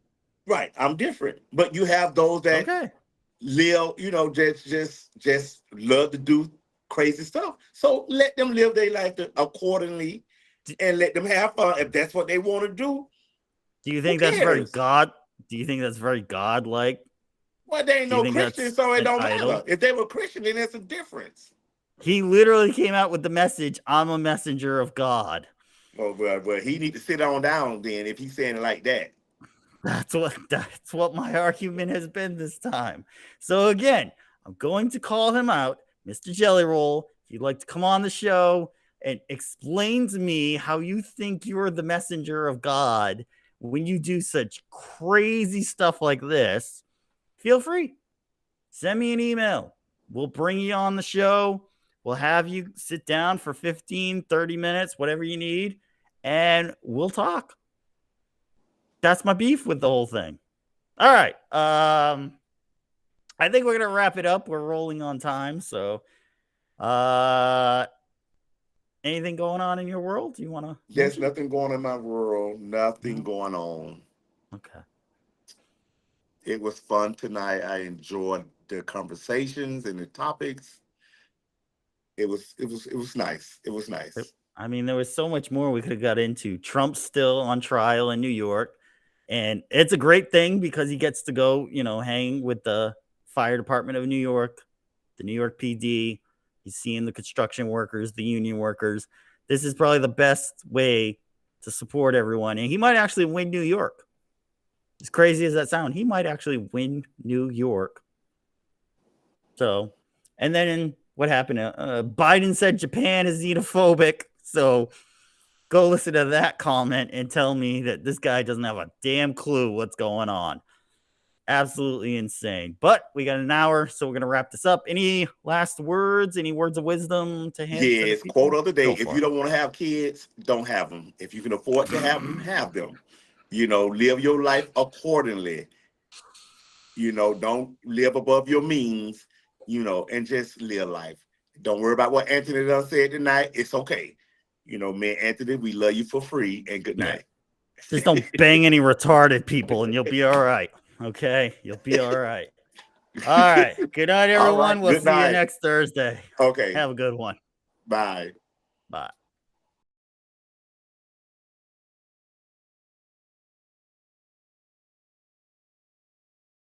Right. I'm different. But you have those that Okay. live, just love to do crazy stuff. So let them live their life accordingly and let them have fun. If that's what they want to do, Do you who think that's very cares? God? Do you think that's very God-like? Well, they ain't Do you no think Christian, that's so it an don't matter. idol? If they were Christian, then there's a difference. He literally came out with the message, "I'm a messenger of God." Well, he need to sit on down then if he's saying it like that. That's what my argument has been this time. So again, I'm going to call him out, Mr. Jelly Roll. If you'd like to come on the show and explain to me how you think you're the messenger of God when you do such crazy stuff like this, feel free. Send me an email. We'll bring you on the show. We'll have you sit down for 15, 30 minutes, whatever you need, and we'll talk. That's my beef with the whole thing. All right. I think we're gonna wrap it up. We're rolling on time. So anything going on in your world you want to There's mention? nothing going on in my world, nothing No? going on. Okay. It was fun tonight. I enjoyed the conversations and the topics. It was nice. It was nice. I mean, there was so much more we could have got into. Trump's still on trial in New York, and it's a great thing because he gets to go, hang with the Fire Department of New York, the New York PD. He's seeing the construction workers, the union workers. This is probably the best way to support everyone. And he might actually win New York. As crazy as that sounds, he might actually win New York. So, and then what happened? Biden said Japan is xenophobic. So go listen to that comment and tell me that this guy doesn't have a damn clue what's going on. Absolutely insane. But we got an hour, so we're going to wrap this up. Any last words, any words of wisdom to hand to the Yes, people? quote of the day: Go if for you it. don't want to have kids, don't have them. If you can afford to have them. You know, live your life accordingly. You know, don't live above your means. You know, and just live life. Don't worry about what Anthony done said tonight. It's okay. You know, me and Anthony, we love you for free, and good Yeah. night. Just don't bang any retarded people and you'll be all right. Okay? You'll be all right. All right. Good night, All everyone. right, We'll good see you night. next Thursday. Okay, Have a good one. bye. Bye.